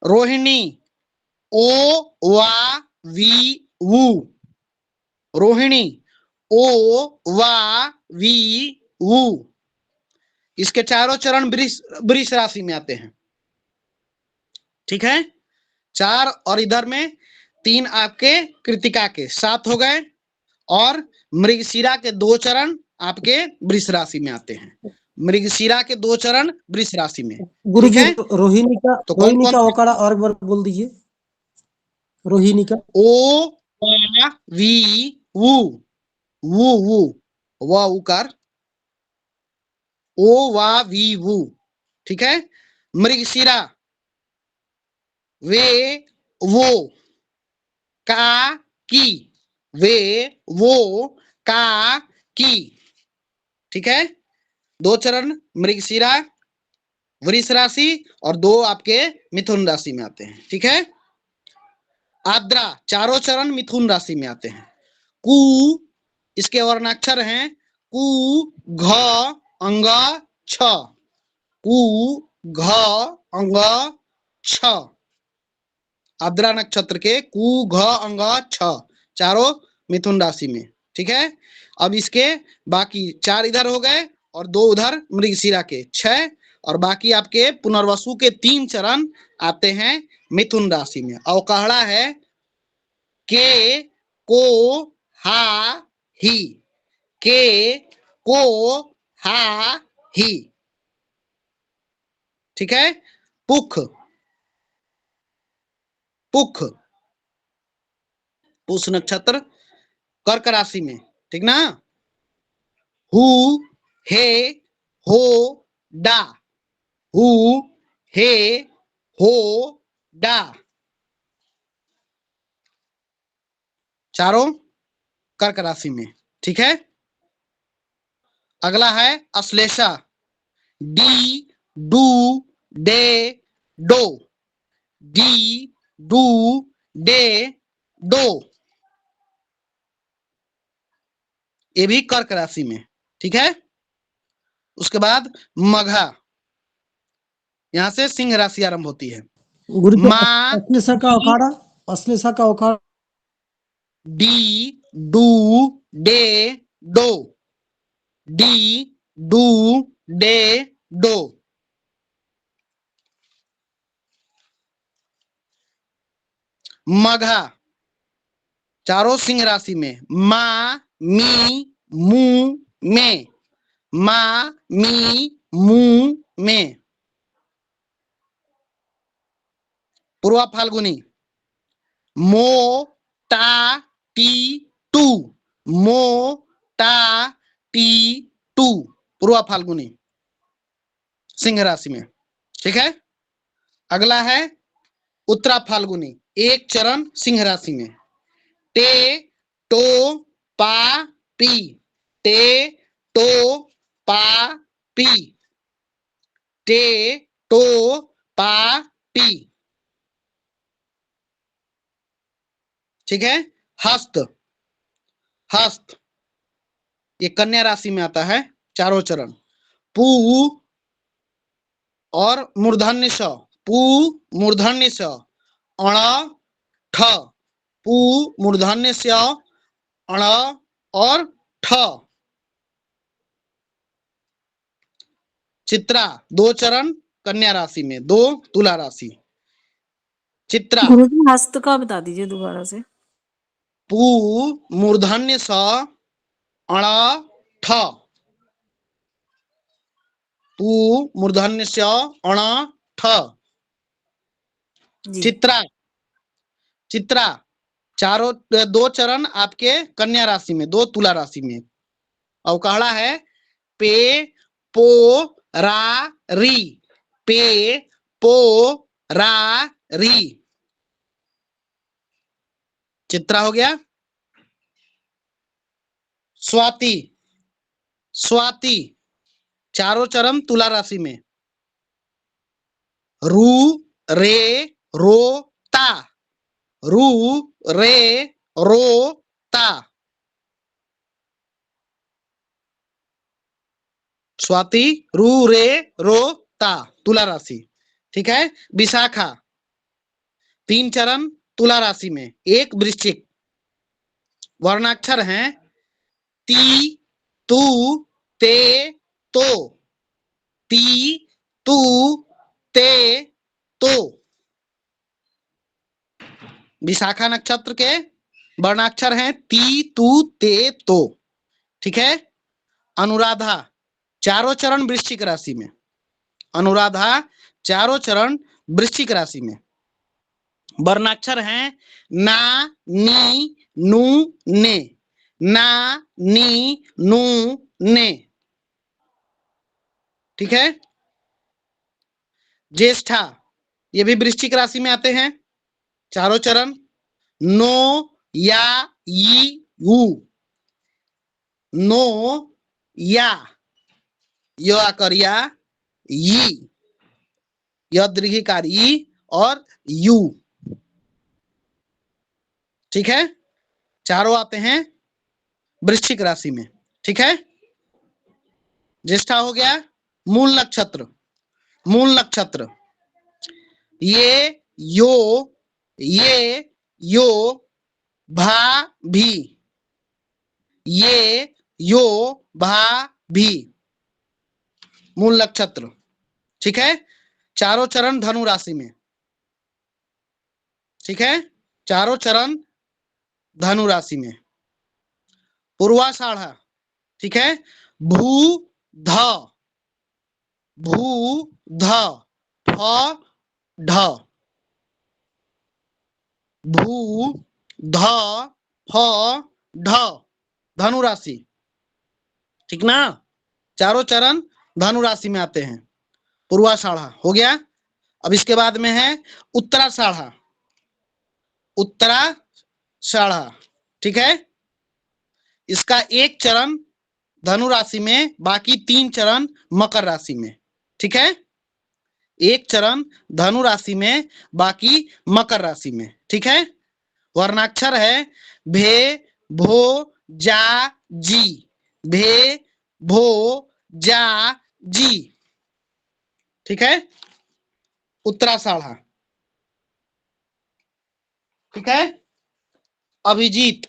रोहिणी ओ वा वी वू, रोहिणी ओ वा वी वू, इसके चारों चरण वृष राशि में आते हैं। ठीक है, 4 और इधर में 3 आपके कृतिका के 7 हो गए, और मृगशिरा के 2 चरण आपके वृष राशि में आते हैं। मृगशिरा के 2 चरण वृष राशि में। गुरुजी रोहिणी का, तो रोहिणी का अवकाड़ा और बार बोल दीजिए। रोहिणी का ओ वा वी वू, वू वू वा उकार, ओ वा वी वू। ठीक है, मृगशिरा वे वो का की, वे वो का की। ठीक है, 2 चरण मृगशिरा वृष राशि और 2 आपके मिथुन राशि में आते हैं। ठीक है, आद्रा चारों चरण मिथुन राशि में आते हैं। कु इसके वर्णाक्षर हैं कु घ अंग छ, कु घ अंग छ, आद्रा नक्षत्र के कु घ अंग छ, चारों मिथुन राशि में। ठीक है, अब इसके बाकी 4 इधर हो गए और 2 उधर मृगशिरा के, 6 और बाकी आपके पुनर्वसु के 3 चरण आते हैं मिथुन राशि में। अवकाहड़ा है के, को, हा, ही, के, को, हा, ही। ठीक है। पुख, पुख, पुष नक्षत्र कर्क राशि में, ठीक ना। हु, हे, हो, डा, हु, हे, हो, डा, चारों कर्क राशि में। ठीक है। अगला है अश्लेषा, डी, डू, डे, डो, डी, डू, डे, डो, ये भी कर्क राशि में। ठीक है। उसके बाद मघा, यहां से सिंह राशि आरंभ होती है। गुरु जी माँ, अश्लेषा का अखाड़ा, अश्लेषा का अखाड़ा डी, डू, डे, डो, डी, डू, डे, डो। मघा चारों सिंह राशि में, मा, मी, मू, में, मा, मी, मू, में। पूर्वा फाल्गुनी, मो, टा, टी, टू, मो, टा, टी, टू, पूर्वा फाल्गुनी सिंह राशि में। ठीक है। अगला है उत्तरा फाल्गुनी, एक चरण सिंह राशि में, टे, टो, पा, पी, टे, टो, पा, पी, टे, टो, पा, पी। ठीक है। हस्त, हस्त ये कन्या राशि में आता है, चारों चरण, पू और मूर्धन्य स, पू मूर्धन्य स, अण, ठ, पू मूर्धन्य स, अण और ठ। चित्रा दो चरण कन्या राशि में, दो तुला राशि। चित्रा, गुरु जी हस्त का बता दीजिए दोबारा से। पू मूर्धन्य स, अण, ठ, पू मूर्धन्य स, अण, ठ। जी चित्रा, चित्रा चारों दो चरण आपके कन्या राशि में, दो तुला राशि में। अवकाहड़ा है पे, पो, रा, री, पे, पो, रा, री। चित्रा हो गया। स्वाति, स्वाति चारों चरण तुला राशि में, रू, रे, रो, ता, रू, रे, रो, ता। स्वाति, रू, रे, रो, ता, तुला राशि। ठीक है। विशाखा तीन चरण तुला राशि में, एक वृश्चिक, वर्णाक्षर हैं ती, तू, ते, तो, ती, तू, ते, तो। विशाखा नक्षत्र के वर्णाक्षर हैं ती, तू, ते, तो। ठीक है। अनुराधा चारों चरण वृश्चिक राशि में, अनुराधा चारों चरण वृश्चिक राशि में, वर्णाक्षर हैं ना, नी, नू, ने, ना, नी, नू, ने। ठीक है। ज्येष्ठा ये भी वृश्चिक राशि में आते हैं, चारों चरण, नो, या, ई, यू, नो, या, यो आकर या, ई, यह दीर्घिकार ई और यू। ठीक है। चारों आते हैं वृश्चिक राशि में। ठीक है। ज्येष्ठा हो गया। मूल नक्षत्र, मूल नक्षत्र ये, यो, भा, भी, ये, यो, भा, भी, मूल नक्षत्र ठीक है, चारों चरण धनु राशि में, ठीक है, चारों चरण धनु राशि में। पूर्वाषाढ़ा, ठीक है, भू ध, भू ध, फ ढ, भू ध फ ढ, धनु राशि, ठीक ना। चारों चरण धनु राशि में आते हैं। पूर्वाषाढ़ा हो गया। अब इसके बाद में है उत्तराषाढ़ा, उत्तराषाढ़ा, ठीक है, इसका एक चरण धनु राशि में, बाकी 3 चरण मकर राशि में, ठीक है, एक चरण धनु राशि में, बाकी मकर राशि में, ठीक है। वर्णाक्षर है भे भो जा जी, भे भो जा जी, ठीक है, उत्तराषाढ़ा, ठीक है। अभिजीत,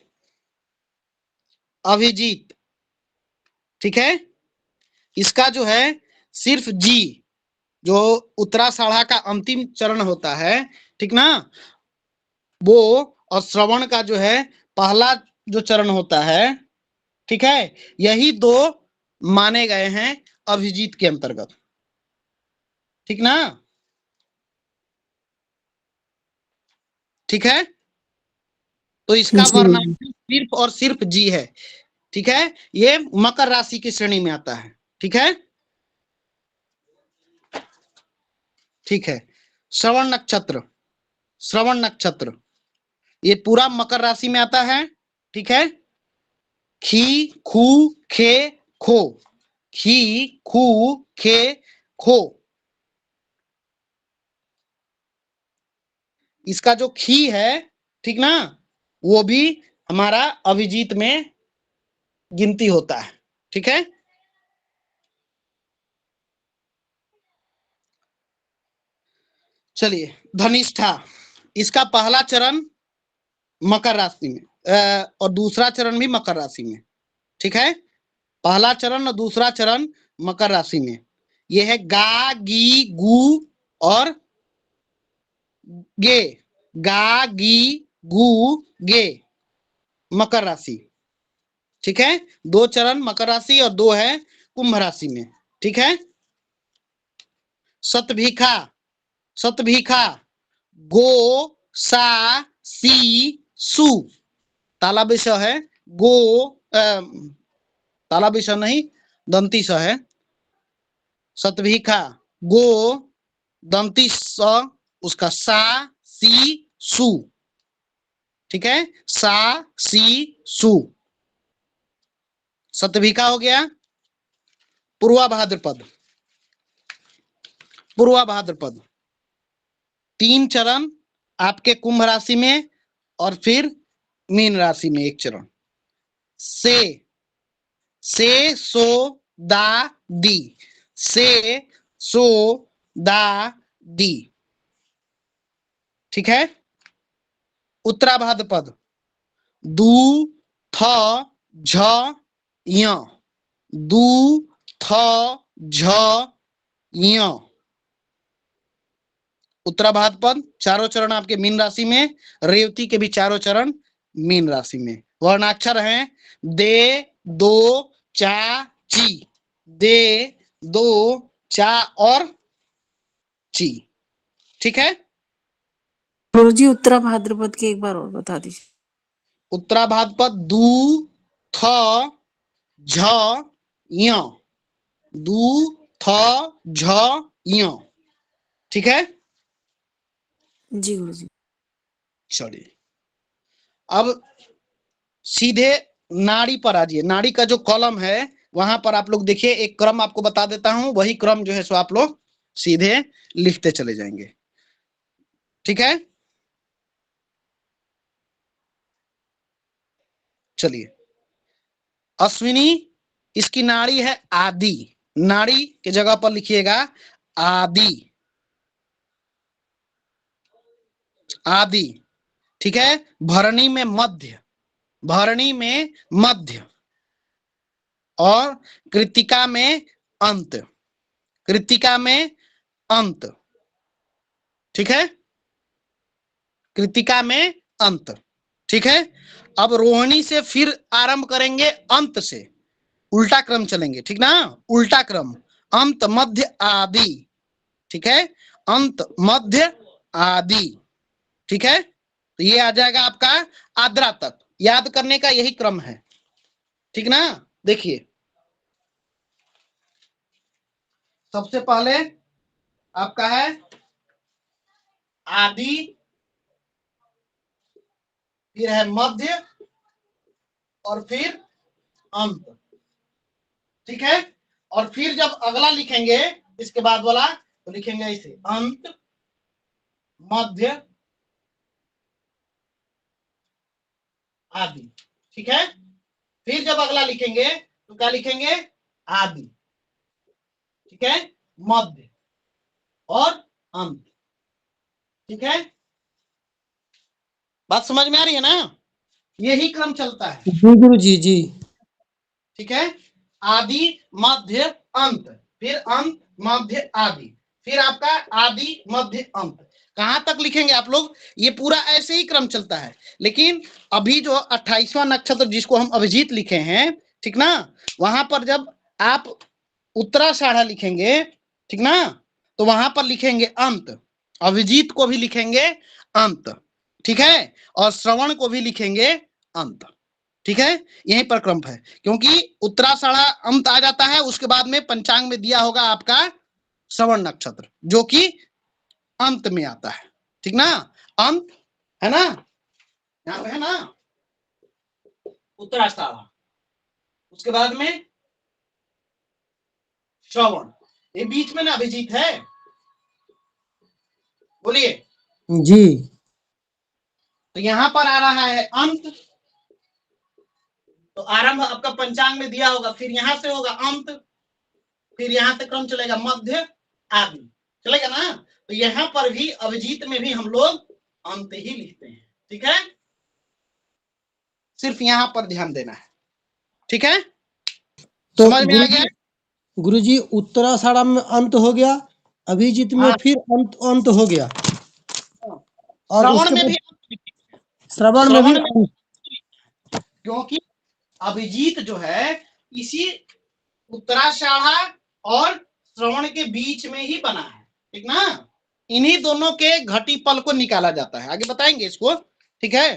अभिजीत, ठीक है, इसका जो है सिर्फ जी, जो उत्तराषाढ़ा का अंतिम चरण होता है, ठीक ना, वो और श्रवण का जो है पहला जो चरण होता है, ठीक है, यही 2 माने गए हैं अभिजीत के अंतर्गत, ठीक ना, ठीक है। तो इसका वर्णाक्षर सिर्फ और सिर्फ जी है, ठीक है, ये मकर राशि की श्रेणी में आता है, ठीक है, ठीक है। श्रवण नक्षत्र, श्रवण नक्षत्र ये पूरा मकर राशि में आता है, ठीक है, खी खू खे खो, खी खू खे खो, इसका जो खी है, ठीक ना, वो भी हमारा अभिजीत में गिनती होता है, ठीक है। चलिए धनिष्ठा, इसका पहला चरण मकर राशि में और दूसरा चरण भी मकर राशि में, ठीक है, पहला चरण और दूसरा चरण मकर राशि में। यह है गा गी गु और गे, गा गी गु गे, मकर राशि, ठीक है, 2 चरण मकर राशि और 2 है कुंभ राशि में, ठीक है। शतभिखा, शतभिखा गो सा सी सु, ताला बिश है, गो ताला बिश नहीं, दंती स है, शतभिखा गो दंती स, उसका सा सी सु, ठीक है, सा सी सु, शतभिखा हो गया। पूर्वा भाद्रपद, पूर्वा भाद्रपद 3 चरण आपके कुंभ राशि में और फिर मीन राशि में 1 चरण। से सो दा दी, से सो दा दी, ठीक है। उत्तरा भाद्रपद दू थ झ य, दू थ झ य, उत्तरा भाद्रपद चारों चरण आपके मीन राशि में, रेवती के भी चारों चरण मीन राशि में। वर्णाक्षर हैं दे दो चा ची, दे दो चा और ची, ठीक है। गुरु जी उत्तरा भाद्रपद के एक बार और बता दीजिए। उत्तरा भाद्रपद दू थ झ य, दू थ झ य, ठीक है जी गुरु जी। चलिए अब सीधे नाड़ी पर आ जाइए। नाड़ी का जो कॉलम है वहां पर आप लोग देखिए, एक क्रम आपको बता देता हूं, वही क्रम जो है सो आप लोग सीधे लिखते चले जाएंगे, ठीक है। चलिए अश्विनी, इसकी नाड़ी है आदि, नाड़ी के जगह पर लिखिएगा आदि, आदि, ठीक है। भरणी में मध्य, भरणी में मध्य और कृत्तिका में अंत, कृत्तिका में अंत, ठीक है, कृतिका में अंत, ठीक है। अब रोहिणी से फिर आरंभ करेंगे अंत से, उल्टा क्रम चलेंगे, ठीक ना, उल्टा क्रम, अंत मध्य आदि, ठीक है, अंत मध्य आदि, ठीक है। तो ये आ जाएगा आपका आद्रा तक, याद करने का यही क्रम है, ठीक ना। देखिए सबसे पहले आपका है आदि, फिर है मध्य और फिर अंत, ठीक है। और फिर जब अगला लिखेंगे इसके बाद वाला तो लिखेंगे इसे अंत मध्य आदि, ठीक है। फिर जब अगला लिखेंगे तो क्या लिखेंगे, आदि, ठीक है, मध्य और अंत, ठीक है। बात समझ में आ रही है ना, यही क्रम चलता है, जी गुरु जी। ठीक है। आदि मध्य अंत, फिर अंत मध्य आदि, फिर आपका आदि मध्य अंत। कहां तक लिखेंगे आप लोग, ये पूरा ऐसे ही क्रम चलता है। लेकिन अभी जो 28वां नक्षत्र जिसको हम अभिजीत लिखे हैं, ठीक ना, वहां पर जब आप उत्तराषाढ़ा लिखेंगे, ठीक ना, तो वहां पर लिखेंगे अंत, अभिजीत को भी लिखेंगे अंत, ठीक है, और श्रवण को भी लिखेंगे अंत, ठीक है। यहीं पर क्रम है, क्योंकि उत्तराषाढ़ा अंत आ जाता है, उसके बाद में पंचांग में दिया होगा आपका श्रवण नक्षत्र जो कि अंत में आता है, ठीक ना, अंत है ना, यहाँ पे है ना उत्तराषाढ़ा, उसके बाद में श्रवण, ये बीच में ना अभिजीत है, बोलिए जी। तो यहां पर आ रहा है अंत, तो आरंभ आपका पंचांग में दिया होगा, फिर यहां से होगा अंत, फिर यहां से क्रम चलेगा मध्य आदि, चलेगा ना। तो यहां पर भी अभिजीत में भी हम लोग अंत ही लिखते हैं, ठीक है, सिर्फ यहां पर ध्यान देना है, ठीक है। तो समझ में आ गया, गुरु जी उत्तराषाढ़ा में अंत हो गया, अभिजीत में हाँ। फिर अंत हो गया, और श्रवण उसके में भी बाद श्रवण में भी अंत। क्योंकि अभिजीत जो है इसी उत्तराषाढ़ा और श्रवण के बीच में ही बना है, ठीक ना, इन्हीं दोनों के घटी पल को निकाला जाता है, आगे बताएंगे इसको, ठीक है।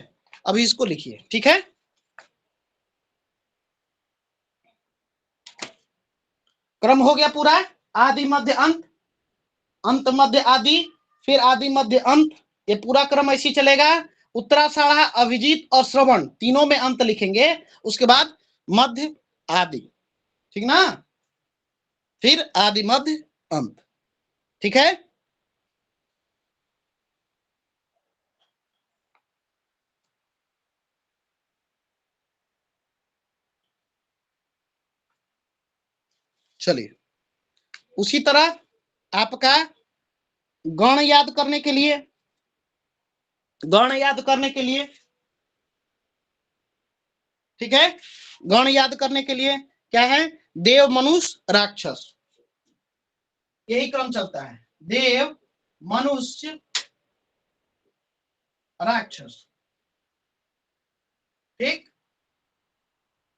अभी इसको लिखिए, ठीक है। क्रम हो गया पूरा, आदि मध्य अंत, अंत मध्य आदि, फिर आदि मध्य अंत, ये पूरा क्रम ऐसी चलेगा। उत्तराषाढ़ा, अभिजीत और श्रवण तीनों में अंत लिखेंगे, उसके बाद मध्य आदि, ठीक ना, फिर आदि मध्य अंत, ठीक है। चलिए उसी तरह आपका गण याद करने के लिए, गण याद करने के लिए, ठीक है, गण याद करने के लिए क्या है, देव मनुष्य राक्षस, यही क्रम चलता है, देव मनुष्य राक्षस, ठीक,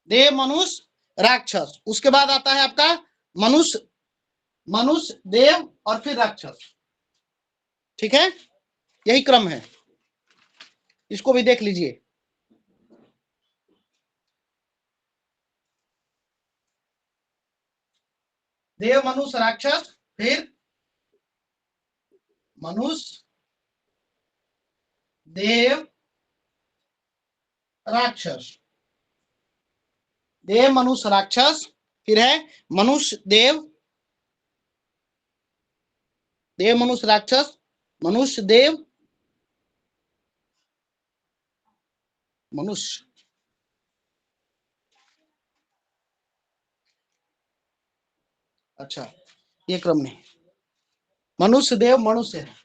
देव मनुष्य राक्षस, उसके बाद आता है आपका मनुष्य, मनुष्य देव और फिर राक्षस, ठीक है, यही क्रम है, इसको भी देख लीजिए। देव मनुष्य राक्षस, फिर मनुष्य देव राक्षस, देव मनुष्य राक्षस, फिर है मनुष्य देव, देव मनुष्य राक्षस, मनुष्य देव मनुष्य, अच्छा ये क्रम नहीं, मनुष्य देव मनुष्य है,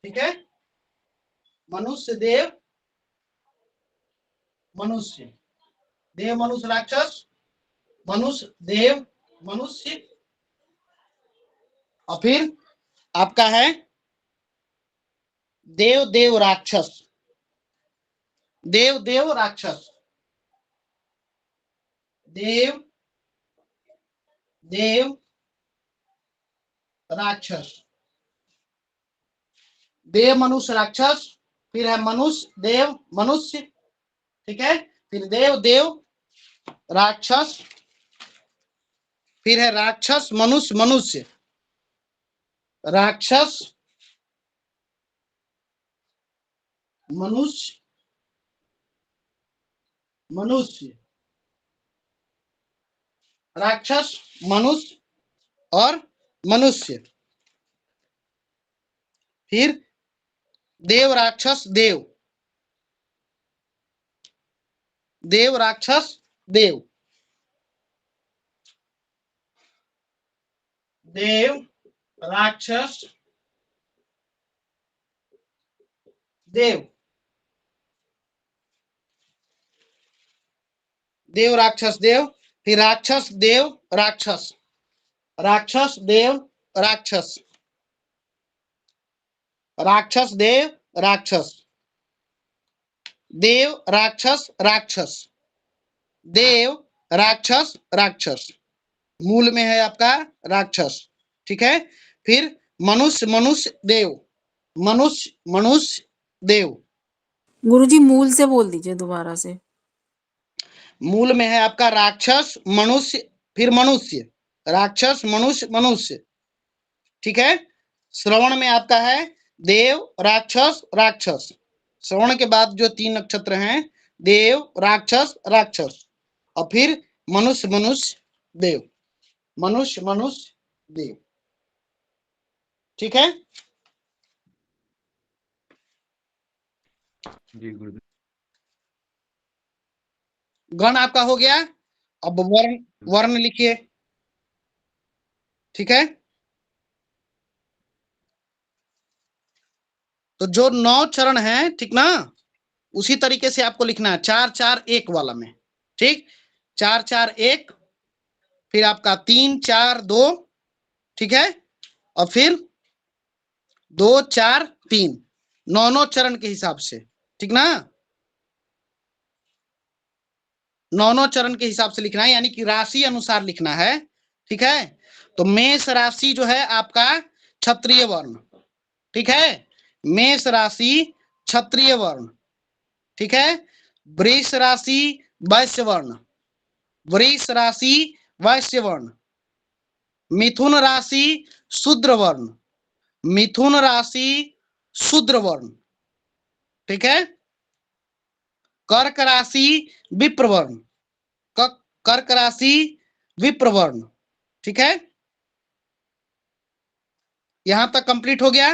ठीक है, मनुष्य देव मनुष्य, देव मनुष्य राक्षस, मनुष्य देव मनुष्य, और फिर आपका है देव देव राक्षस, देव देव राक्षस, देव देव राक्षस, देव मनुष्य राक्षस, फिर है मनुष्य देव मनुष्य, ठीक है, फिर देव देव राक्षस, फिर है राक्षस मनुष्य मनुष्य, राक्षस मनुष्य मनुष्य, राक्षस मनुष्य और मनुष्य, फिर देव राक्षस देव, देव राक्षस देव, देव राक्षस देव, देव राक्षस देव, फिर राक्षस देव राक्षस, राक्षस देव राक्षस, राक्षस देव राक्षस, देव राक्षस राक्षस, देव राक्षस राक्षस, मूल में है आपका राक्षस, ठीक है, फिर मनुष्य मनुष्य देव, मनुष्य मनुष्य देव, गुरुजी मूल से बोल दीजिए दोबारा से। मूल में है आपका राक्षस मनुष्य फिर मनुष्य, राक्षस मनुष्य मनुष्य, ठीक है, श्रवण में आपका है देव राक्षस राक्षस, श्रवण के बाद जो 3 नक्षत्र हैं देव राक्षस राक्षस, और फिर मनुष्य मनुष्य देव, मनुष्य मनुष्य देव, ठीक है। जी गुरुजी। गण आपका हो गया, अब वर्ण वर्ण लिखिए, ठीक है। तो जो 9 चरण है, ठीक ना, उसी तरीके से आपको लिखना है 4 4 1 वाला में, ठीक, 4 4 1, फिर आपका 3 4 2, ठीक है, और फिर 2 4 3, 9 चरण के हिसाब से, ठीक ना, 9 चरण के हिसाब से लिखना है, यानी कि राशि अनुसार लिखना है, ठीक है। तो मेष राशि जो है आपका क्षत्रिय वर्ण, ठीक है, मेष राशि क्षत्रिय वर्ण, ठीक है, वृष राशि वैश्य वर्ण, वृष राशि वैश्य वर्ण, मिथुन राशि शूद्र वर्ण, मिथुन राशि शूद्र वर्ण, ठीक है, कर्क राशि विप्र वर्ण, कर्क राशि विप्र वर्ण, ठीक है, यहां तक कंप्लीट हो गया,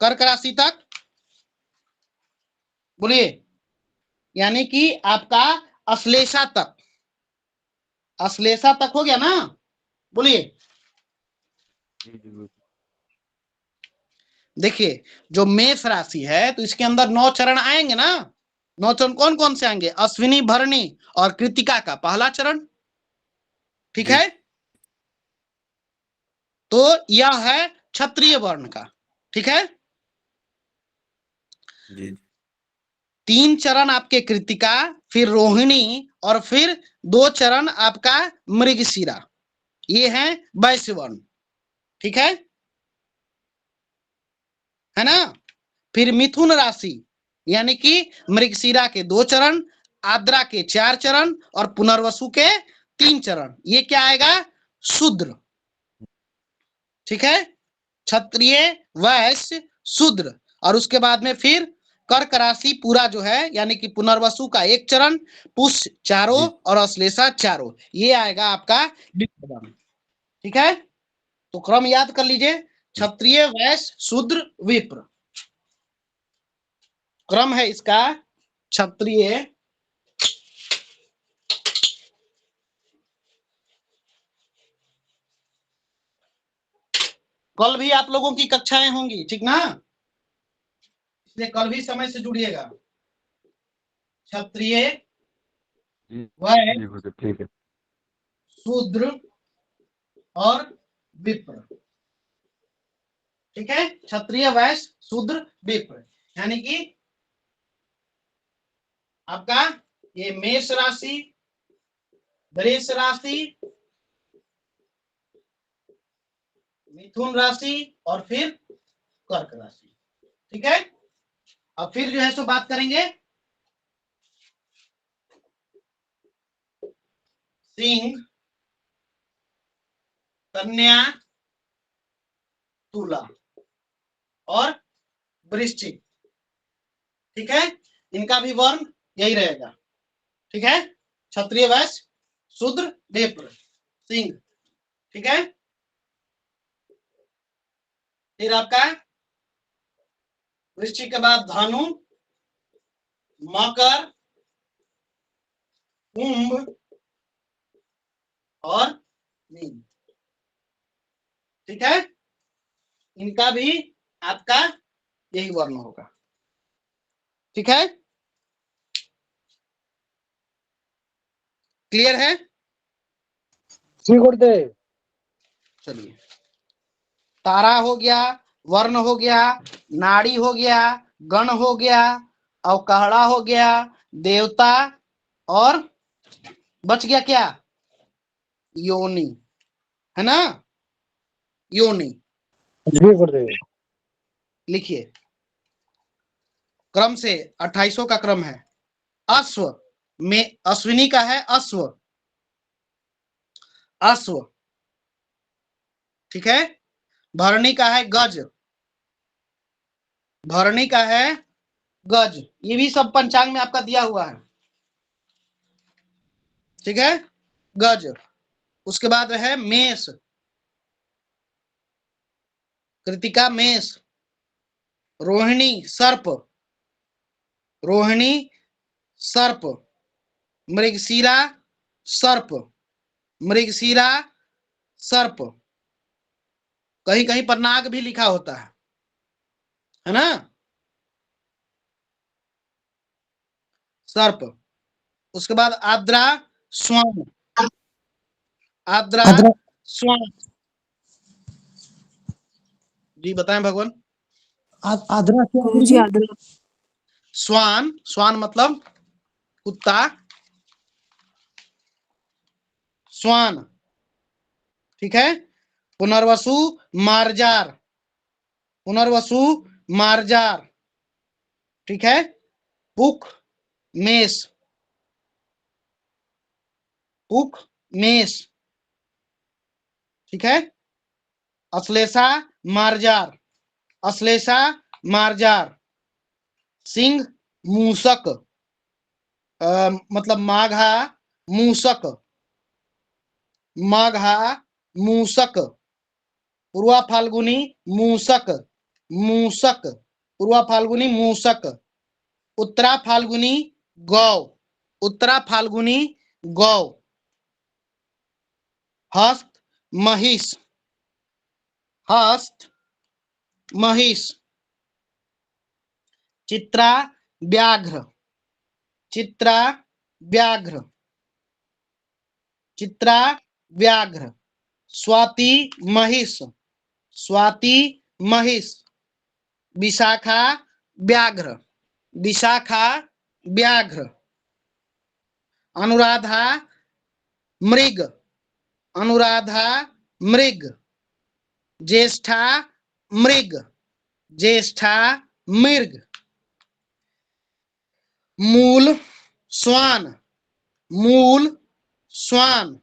कर्क राशि तक बोलिए, यानी कि आपका अश्लेषा तक, अश्लेषा तक हो गया ना, बोलिए। जी जी गुरुजी। देखिए जो मेष राशि है तो इसके अंदर 9 चरण आएंगे ना, 9 चरण कौन कौन से आएंगे, अश्विनी भरणी और कृतिका का पहला चरण, ठीक जी। है, तो यह है क्षत्रिय वर्ण का, ठीक है, जी 3 चरण आपके कृतिका, फिर रोहिणी और फिर 2 चरण आपका मृगशिरा, ये है वैश्य वर्ण, ठीक है ना। फिर मिथुन राशि, यानी कि मृगशिरा के 2 चरण, आद्रा के 4 चरण और पुनर्वसु के 3 चरण, ये क्या आएगा, शूद्र, ठीक है, क्षत्रिय वैश्य शूद्र, और उसके बाद में फिर कर्क राशि पूरा जो है, यानी कि पुनर्वसु का 1 चरण, पुष्य चारों जी। और अश्लेषा चारों, ये आएगा आपका विप्र वर्ण, ठीक है। तो क्रम याद कर लीजिए, क्षत्रिय वैश्य शूद्र विप्र, क्रम है इसका क्षत्रिय कल भी आप लोगों की कक्षाएं होंगी, ठीक ना, इसलिए कल भी समय से जुड़िएगा, क्षत्रिय जी वैश्य जी गुरुजी, ठीक है। शूद्र और विप्र, ठीक है, क्षत्रिय, वैश्य, शूद्र, विप्र। यानी कि आपका ये मेष राशि, वृष राशि, मिथुन राशि और फिर कर्क राशि। ठीक है, अब फिर जो है सो बात करेंगे सिंह, कन्या, तुला और वृश्चिक। ठीक है, इनका भी वर्ण यही रहेगा। ठीक है, क्षत्रिय, वैश्य, शूद्र, विप्र, सिंह। ठीक है, फिर आपका वृश्चिक के बाद धनु, मकर, कुंभ और मीन। ठीक है, इनका भी आपका यही वर्ण होगा। ठीक है, क्लियर है? जी गुरुदेव। चलिए, तारा हो गया, वर्ण हो गया, नाड़ी हो गया, गण हो गया, अवकहड़ा हो गया, देवता, और बच गया क्या? योनि, है ना? योनि। जी गुरुदेव। लिखिए, क्रम से 2800 का क्रम है। अश्व में अश्विनी का है अश्व, अश्व। ठीक है, भरणी का है गज, भरणी का है गज। ये भी सब पंचांग में आपका दिया हुआ है। ठीक है, गज। उसके बाद है मेष, कृतिका मेष, रोहिणी सर्प, रोहिणी सर्प, मृगशीरा सर्प, मृगशीरा सर्प। कहीं कहीं पर नाग भी लिखा होता है ना? सर्प। उसके बाद आद्रा स्वान, आद्रा स्वान। जी बताएं भगवान। आद्रा क्या गुरुजी आदर स्वान, स्वान मतलब कुत्ता, स्वान। ठीक है, पुनर्वसु मार्जार, पुनर्वसु मार्जार। ठीक है, पुख मेष, पुख मेष। ठीक है, अश्लेषा मार्जार, अश्लेषा मार्जार। सिंह मूसक, मतलब माघा मूसक, माघा मूसक। पूर्वा फाल्गुनी मूसक, मूसक। पूर्वा फाल्गुनी मूसक। उत्तरा फाल्गुनी गौ, उत्तरा फाल्गुनी गौ। हस्त महिष, हस्त महिष। चित्रा व्याघ्र, चित्रा व्याघ्र, चित्रा व्याघ्र। स्वाति महिष, स्वाति महिष। विशाखा व्याघ्र, विशाखा व्याघ्र। अनुराधा मृग, अनुराधा मृग। ज्येष्ठा मृग, ज्येष्ठा मृग। मूल श्वान, मूल श्वान।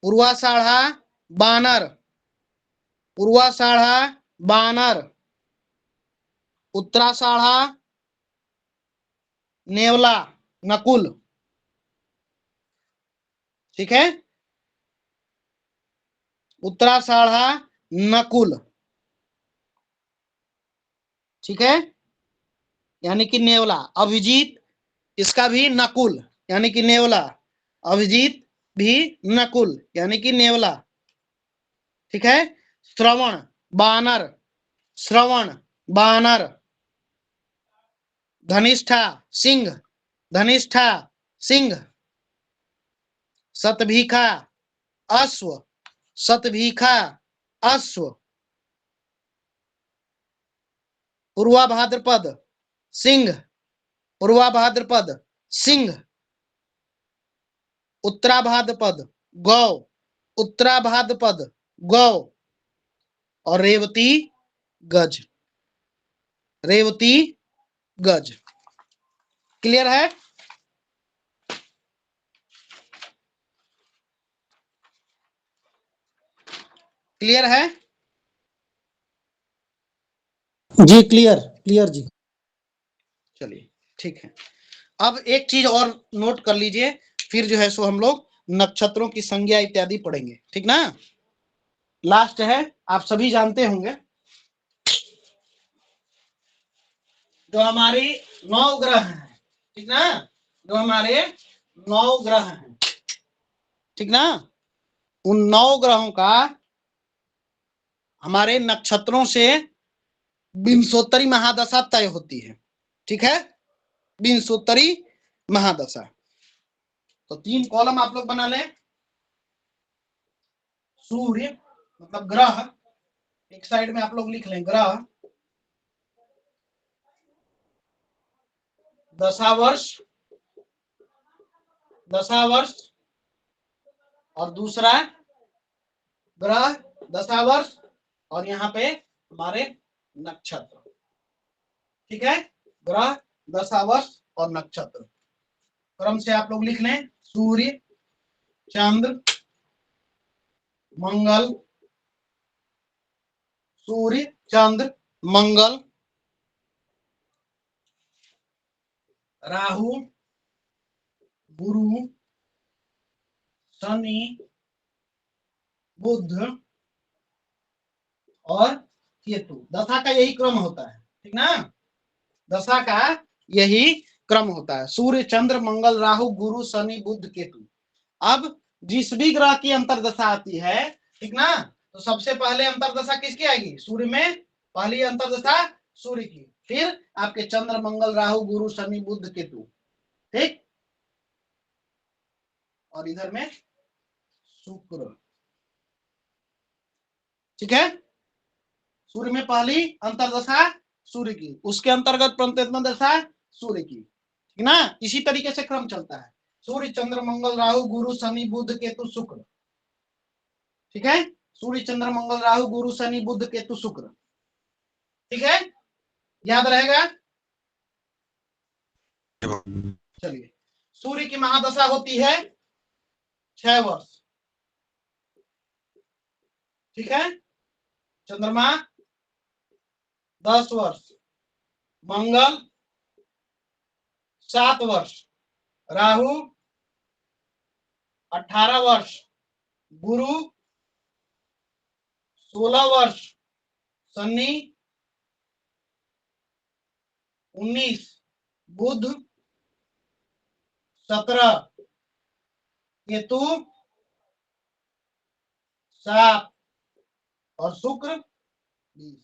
पूर्वाषाढ़ा बानर, पूर्वाषाढ़ा बानर। उत्तराषाढ़ा नेवला, नकुल। ठीक है, उत्तराषाढ़ा नकुल। ठीक है, यानी कि नेवला। अभिजीत, इसका भी नकुल यानी कि नेवला। अभिजीत भी नकुल यानी कि नेवला। ठीक है, श्रवण बानर, श्रवण बानर। धनिष्ठा सिंह, धनिष्ठा सिंह। शतभिखा अश्व, शतभिखा अश्व, पूर्वा भाद्रपद सिंह, पूर्वा भाद्रपद सिंह, उत्तरा भाद्रपद गौ, उत्तरा भाद्रपद गौ, और रेवती गज, रेवती गज। क्लियर है? क्लियर है? जी क्लियर क्लियर जी। चलिए ठीक है। अब एक चीज और नोट कर लीजिए, फिर जो है सो हम लोग नक्षत्रों की संज्ञा इत्यादि पढ़ेंगे, ठीक ना। लास्ट है, आप सभी जानते होंगे, जो हमारी 9 ग्रह हैं, ठीक ना, जो हमारे 9 ग्रह हैं, ठीक ना, उन 9 ग्रहों का हमारे नक्षत्रों से विंशोत्तरी महादशा तय होती है, ठीक है, विंशोत्तरी महादशा। तो 3 कॉलम आप लोग बना लें। सूर्य मतलब ग्रह, एक साइड में आप लोग लिख लें ग्रह, दशावर्ष, दशावर्ष, और दूसरा ग्रह दशावर्ष, और यहाँ पे हमारे नक्षत्र, ठीक है, ग्रह दशावर्ष और नक्षत्र। क्रम से आप लोग लिख लें, सूर्य, चंद्र, मंगल, सूर्य, चंद्र, मंगल, राहु, गुरु, शनि, बुध और केतु। दशा का यही क्रम होता है, ठीक ना, दशा का यही क्रम होता है, सूर्य, चंद्र, मंगल, राहु, गुरु, शनि, बुध, केतु। अब जिस भी ग्रह की अंतर्दशा आती है, ठीक ना, तो सबसे पहले अंतर्दशा किसकी आएगी? सूर्य में पहली अंतर्दशा सूर्य की, फिर आपके चंद्र, मंगल, राहु, गुरु, शनि, बुध, केतु, ठीक, और इधर में शुक्र, ठीक है। सूर्य में पहली अंतर्दशा सूर्य की, उसके अंतर्गत प्रथम दशा सूर्य की, ठीक ना, इसी तरीके से क्रम चलता है, सूर्य, चंद्र, मंगल, राहु, गुरु, शनि, बुध, केतु, शुक्र, ठीक है, सूर्य, चंद्र, मंगल, राहु, गुरु, शनि, बुध, केतु, शुक्र, ठीक है, याद रहेगा। चलिए, सूर्य की महादशा होती है 6 वर्ष, ठीक है, चंद्रमा 10 वर्ष, मंगल 7 वर्ष, राहु 18 वर्ष, गुरु 16 वर्ष, शनि 19, बुध 17, केतु 7 और शुक्र 20।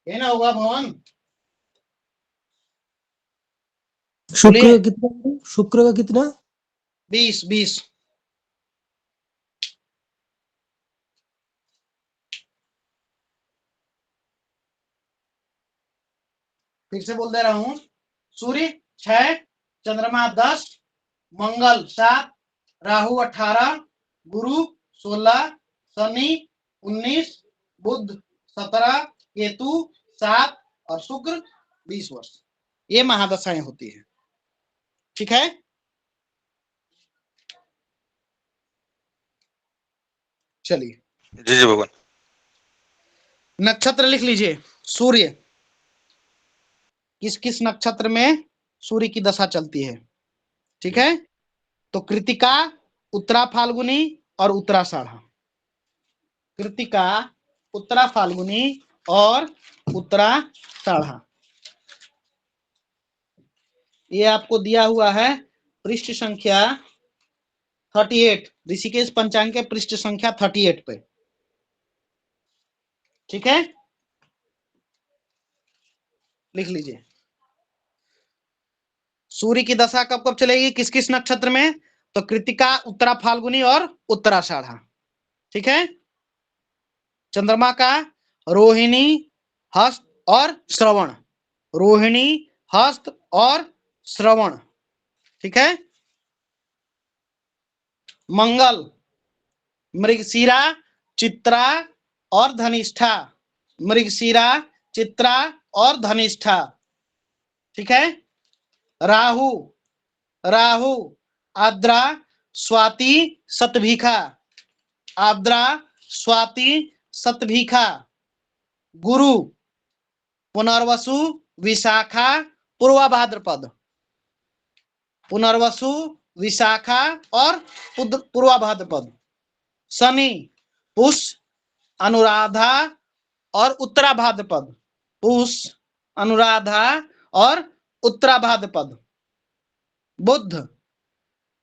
ये ना होगा भवन? शुक्र का कितना, शुक्र का कितना? 20। फिर से बोल दे रहा हूं, सूर्य 6, चंद्रमा 10, मंगल 7, राहु 18, गुरु 16, शनि 19, बुध 17, केतु 7 और शुक्र 20 वर्ष। ये महादशाएं होती है, ठीक है। चलिए, जी भगवान। नक्षत्र लिख लीजिए। सूर्य, किस किस नक्षत्र में सूर्य की दशा चलती है, ठीक है, तो कृतिका, उत्तरा फाल्गुनी और उत्तराषाढ़ा। कृतिका, उत्तरा फाल्गुनी और उत्तराषाढ़ा। ये आपको दिया हुआ है पृष्ठ संख्या 38, ऋषिकेश पंचांग के पृष्ठ संख्या 38 पे, ठीक है, लिख लीजिए। सूर्य की दशा कब कब चलेगी, किस किस नक्षत्र में, तो कृतिका, उत्तरा फाल्गुनी और उत्तराषाढ़ा, ठीक है। चंद्रमा का रोहिणी, हस्त और श्रवण, रोहिणी, हस्त और श्रवण, ठीक है। मंगल, मृगशिरा, चित्रा और धनिष्ठा, मृगशिरा, चित्रा और धनिष्ठा, ठीक है। राहु, राहु, आद्रा, स्वाति, शतभिखा, आद्रा, स्वाति, शतभिखा। गुरु, पुनर्वसु, विशाखा, पूर्वा भाद्रपद, पुनर्वसु, विशाखा और पूर्वा भाद्रपद। शनि, पुष, अनुराधा और उत्तरा भाद्रपद, पुष, अनुराधा और उत्तरा भाद्रपद। बुध,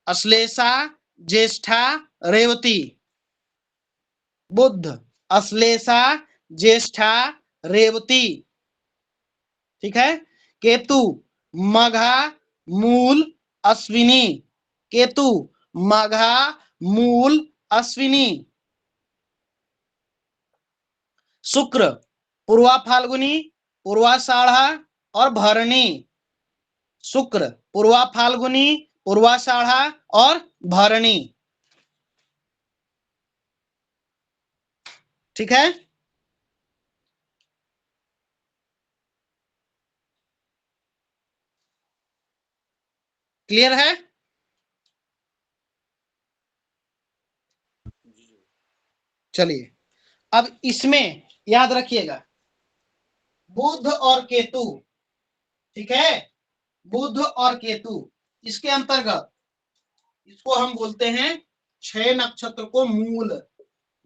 अश्लेषा, ज्येष्ठा, रेवती, बुध, अश्लेषा, ज्येष्ठा, रेवती, ठीक है। केतु, मघा, मूल, अश्विनी, केतु, मघा, मूल, अश्विनी। शुक्र, पूर्वा फाल्गुनी, पूर्वाषाढ़ा और भरणी, शुक्र, पूर्वा फाल्गुनी, पूर्वाषाढ़ा और भरणी, ठीक है। क्लियर है? चलिए अब इसमें याद रखिएगा बुध और केतु, ठीक है। बुध और केतु, इसके अंतर्गत इसको हम बोलते हैं 6 नक्षत्र को मूल,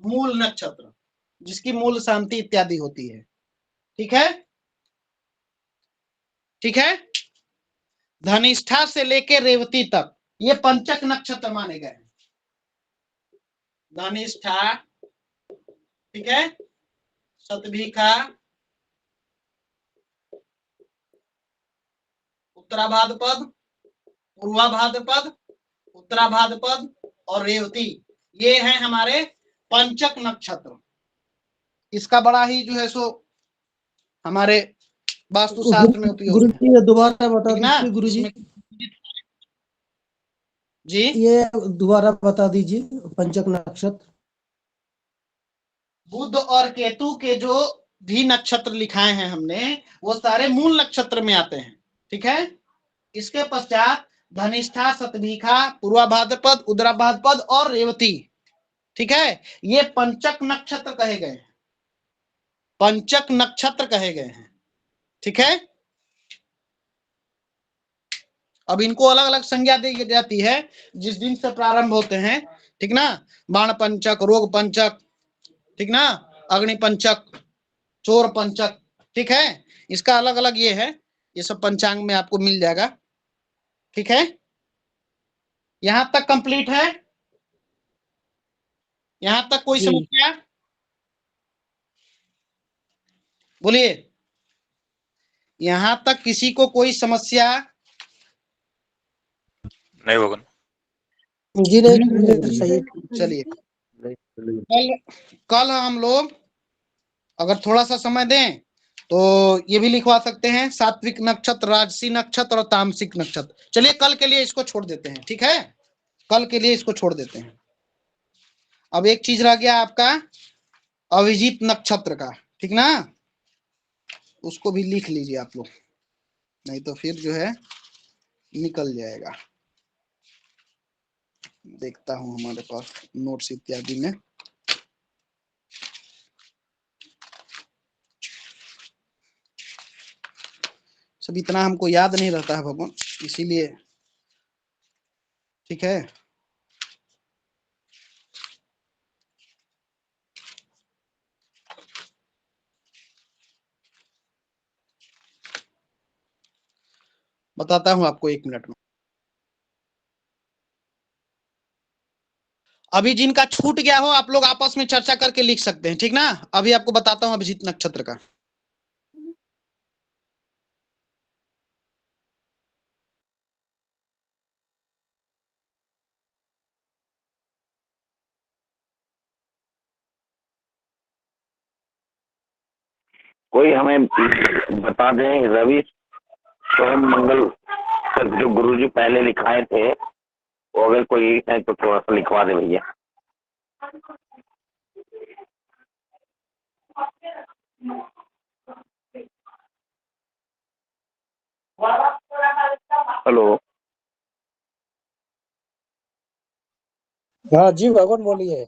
मूल नक्षत्र, जिसकी मूल शांति इत्यादि होती है, ठीक है। ठीक है। धनिष्ठा से लेकर रेवती तक ये पंचक नक्षत्र माने गए हैं। धनिष्ठा, ठीक है, शतभिखा, उत्तरा भाद्रपद, पूर्वा भाद्रपद, उत्तरा भाद्रपद और रेवती, ये हैं हमारे पंचक नक्षत्र। इसका बड़ा ही जो है सो हमारे वास्तुशास्त्र में उपयोग गुरु है, जी ये दोबारा बता ठीक ना। दीजिए गुरु जी, जी ये दोबारा बता दीजिए पंचक नक्षत्र। बुध और केतु के जो भी नक्षत्र लिखाए हैं हमने वो सारे मूल नक्षत्र में आते हैं, ठीक है। इसके पश्चात धनिष्ठा, शतभिखा, पूर्वा भाद्रपद, उत्तरा भाद्रपद और रेवती, ठीक है। ये पंचक नक्षत्र कहे गए हैं, पंचक नक्षत्र कहे गए हैं, ठीक है। अब इनको अलग अलग संज्ञा दी जाती है जिस दिन से प्रारंभ होते हैं, ठीक ना। बाण पंचक, रोग पंचक, ठीक ना, अग्नि पंचक, चोर पंचक, ठीक है। इसका अलग अलग ये है, ये सब पंचांग में आपको मिल जाएगा, ठीक है। यहां तक कंप्लीट है? यहां तक कोई समस्या? बोलिए, यहां तक किसी को कोई समस्या? नहीं होगा। जी नहीं, सही। चलिए कल हम लोग अगर थोड़ा सा समय दें तो ये भी लिखवा सकते हैं, सात्विक नक्षत्र, राजसी नक्षत्र और तामसिक नक्षत्र। चलिए कल के लिए इसको छोड़ देते हैं, ठीक है, कल के लिए इसको छोड़ देते हैं। अब एक चीज रह गया आपका अभिजीत नक्षत्र का, ठीक ना, उसको भी लिख लीजिए आप लोग, नहीं तो फिर जो है निकल जाएगा। देखता हूं हमारे पास नोट्स इत्यादि में, सब इतना हमको याद नहीं रहता है भगवान, इसीलिए, ठीक है। बताता हूं आपको 1 मिनट में। अभी जिनका छूट गया हो आप लोग आपस में चर्चा करके लिख सकते हैं, ठीक ना। अभी आपको बताता हूं अभिजीत नक्षत्र का। कोई हमें बता दें रवि सोम मंगल तक जो गुरुजी पहले लिखाए थे, वो अगर कोई है तो थोड़ा सा लिखवा दे भैया। हेलो। हाँ जी भगवान बोलिए।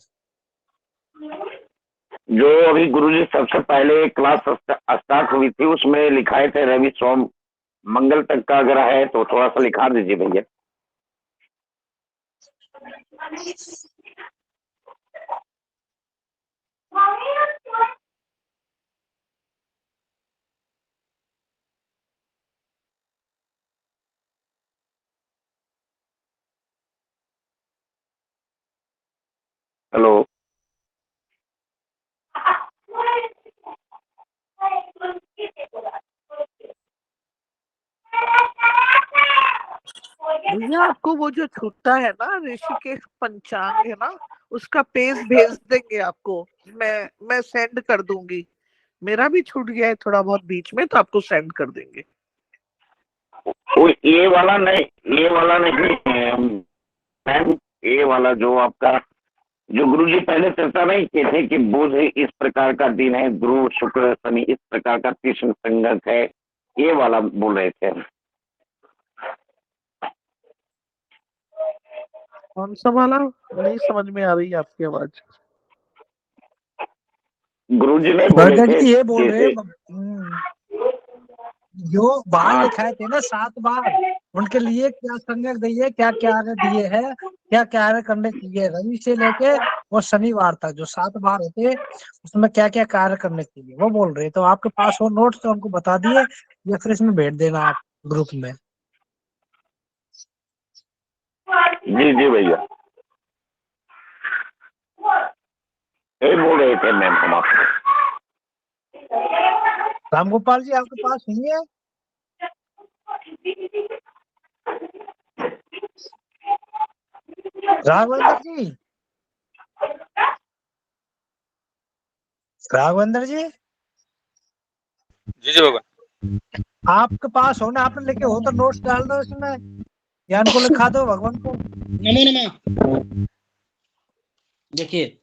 जो अभी गुरुजी सबसे पहले क्लास स्टार्ट हुई थी उसमें लिखाए थे रवि सोम मंगल तक का, अगर है तो थोड़ा सा लिखा दीजिए भैया। हेलो। भैया आपको वो जो छूटता है ना ऋषिकेश पंचांग है ना, उसका पेज भेज देंगे आपको। मैं सेंड कर दूंगी। मेरा भी छूट गया है थोड़ा बहुत बीच में, तो आपको सेंड कर देंगे। वो ये वाला नहीं, ये वाला नहीं मैम, ये वाला जो आपका, जो गुरुजी पहले चर्चा नहीं किए थे कि बुध इस प्रकार का दिन है, गुरु शुक्र शनि इस प्रकार का तीक्ष्ण संगत है, ये वाला बोल रहे थे। कौन सा वाला? नहीं समझ में आ रही है आपकी आवाज। गुरुजी ने बोले भगत थे जी ये बोल रहे जैसे जो बार हाँ। लिखाए थे ना 7 बार, उनके लिए क्या संज्ञक दिए, क्या क्या आगे दिए हैं, क्या क्या आगे करने चाहिए, रवि से लेके और शनिवार तक जो 7 बार होते उसमें क्या क्या कार्य करने चाहिए वो बोल रहे। तो आपके पास वो नोट्स तो उनको बता दिए या फिर इसमें भेज देना आप ग्रुप में। जी जी भैया, यही बोल रहे थे मैम हम आपको। रामगोपाल जी आपके पास नहीं है? राघवेंद्र जी, राघवेंद्र जी जी जी बाबा। आपके पास हो ना, आपने लेके हो तो नोट्स डाल दो इसमें या उनको लिखा दो भगवान को। नमो नमः। देखिए,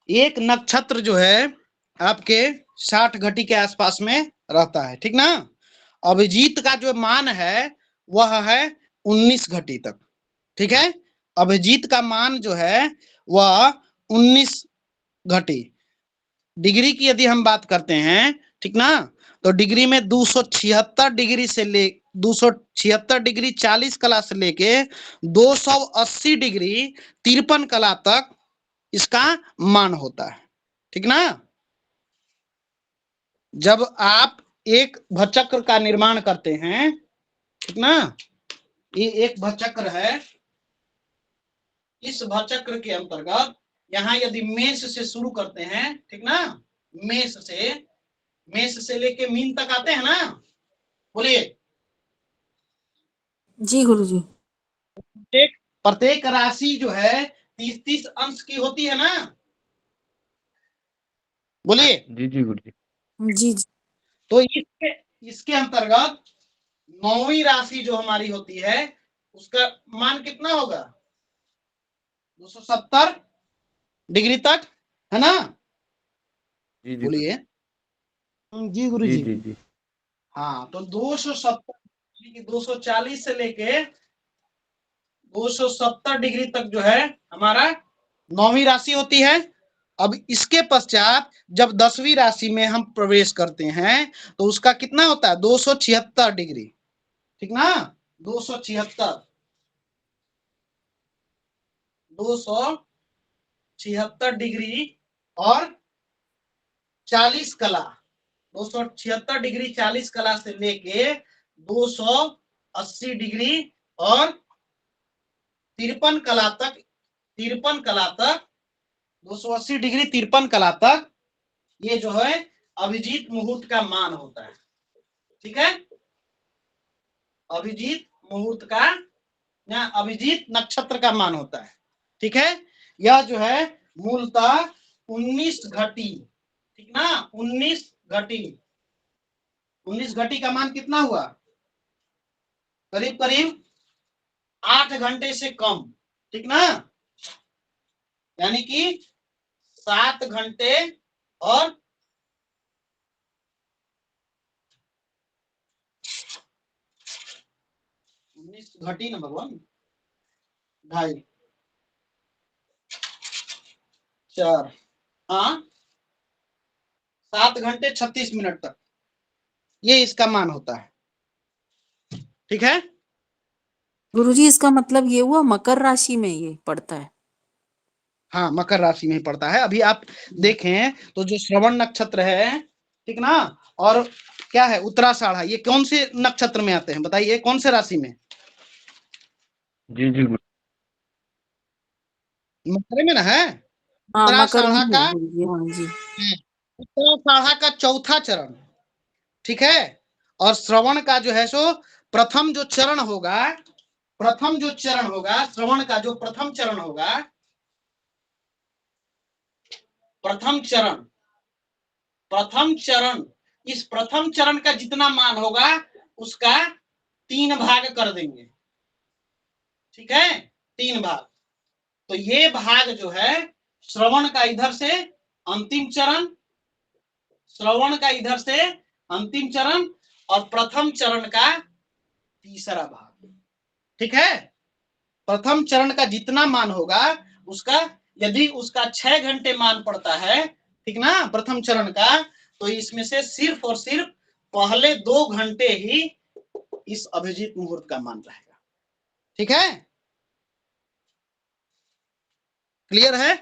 एक नक्षत्र जो है आपके 60 घटी के आसपास में रहता है, ठीक ना। अभिजीत का जो मान है वह है 19 घटी तक, ठीक है। अभिजीत का मान जो है वह 19 घटी। डिग्री की यदि हम बात करते हैं, ठीक ना, तो डिग्री में 276 डिग्री से ले 276 डिग्री 40 कला से लेके 280 डिग्री 53 कला तक इसका मान होता है, ठीक ना। जब आप एक भचक्र का निर्माण करते हैं, ठीक ना, ये एक भचक्र है, इस भचक्र के अंतर्गत यहाँ यदि मेष से शुरू करते हैं, ठीक ना, मेष से लेके मीन तक आते हैं ना, बोलिए। जी गुरुजी। प्रत्येक राशि जो है 30-30 अंश की होती है ना, बोलिए। जी जी गुरुजी। जी जी। तो इसके अंतर्गत 9वीं राशि जो हमारी होती है उसका मान कितना होगा? 270 डिग्री तक, है ना। जी जी बोलिए। जी गुरु जी जी। जी जी। हाँ, तो 270 240 से लेके 270 डिग्री तक जो है हमारा 9वीं राशि होती है। अब इसके पश्चात जब 10वीं राशि में हम प्रवेश करते हैं तो उसका कितना होता है? 276 डिग्री, ठीक ना। 276 डिग्री और 40 कला, 276 डिग्री 40 कला से लेके 280 डिग्री और 53 कला तक 280 डिग्री 53 कला तक ये जो है अभिजीत मुहूर्त का मान होता है, ठीक है। अभिजीत मुहूर्त का या अभिजीत नक्षत्र का मान होता है, ठीक है। यह जो है मूलतः 19 घटी, ठीक ना, 19 घटी 19 घटी का मान कितना हुआ? करीब करीब 8 घंटे से कम, ठीक ना? यानी कि 7 घंटे और 19 घटी ना भगवान, 2.5 4, हाँ 7 घंटे 36 मिनट तक ये इसका मान होता है, ठीक है? गुरुजी इसका मतलब ये हुआ मकर राशि में ये पड़ता है। हाँ, मकर राशि में ही पड़ता है। अभी आप देखें तो जो श्रवण नक्षत्र है, ठीक ना, और क्या है उत्तराषाढ़ा, ये कौन से नक्षत्र में आते हैं बताइए, कौन से राशि में? जी जी गुरु। मकर में ना है। हाँ मकर में उत्तराषाढ़ा है का, गुरुजी, हाँ जी। उत्तराषाढ़ा का चौथा चरण, ठीक है, और श्रवण का जो है सो प्रथम जो चरण होगा, प्रथम जो चरण होगा श्रवण का, जो प्रथम चरण होगा, प्रथम चरण, प्रथम चरण, इस प्रथम चरण का जितना मान होगा उसका 3 भाग कर देंगे, ठीक है, 3 भाग। तो ये भाग जो है श्रवण का इधर से अंतिम चरण, श्रवण का इधर से अंतिम चरण, और प्रथम चरण का तीसरा भाग, ठीक है। प्रथम चरण का जितना मान होगा उसका, यदि उसका 6 घंटे मान पड़ता है, ठीक ना, प्रथम चरण का, तो इसमें से सिर्फ और सिर्फ पहले 2 घंटे ही इस अभिजीत मुहूर्त का मान रहेगा, ठीक है? क्लियर है?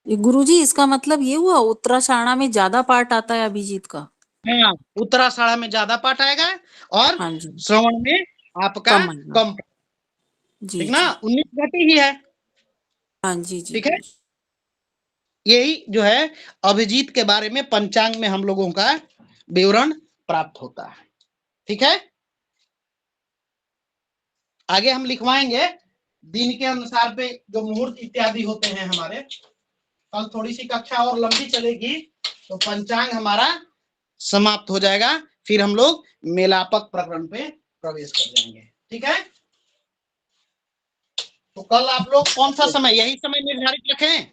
ये गुरुजी इसका मतलब ये हुआ उत्तराषाढ़ा में ज्यादा पार्ट आता है अभिजीत का। हाँ, उत्तराषाढ़ा में ज्यादा पाठ आएगा और हाँ जी, श्रवण में आपका कम आएगा। कम, जी ठीक ना, जी, 19 घटी ही है, हाँ जी जी ठीक है। गुरुजी। यही जो है अभिजीत के बारे में पंचांग में हम लोगों का विवरण प्राप्त होता है, ठीक है। आगे हम लिखवाएंगे दिन के अनुसार पे जो मुहूर्त इत्यादि होते हैं हमारे। कल थोड़ी सी कक्षा और लंबी चलेगी तो पंचांग हमारा समाप्त हो जाएगा, फिर हम लोग मेलापक प्रकरण पे प्रवेश कर जाएंगे, ठीक है। तो कल आप लोग कौन सा समय, यही समय निर्धारित रखें,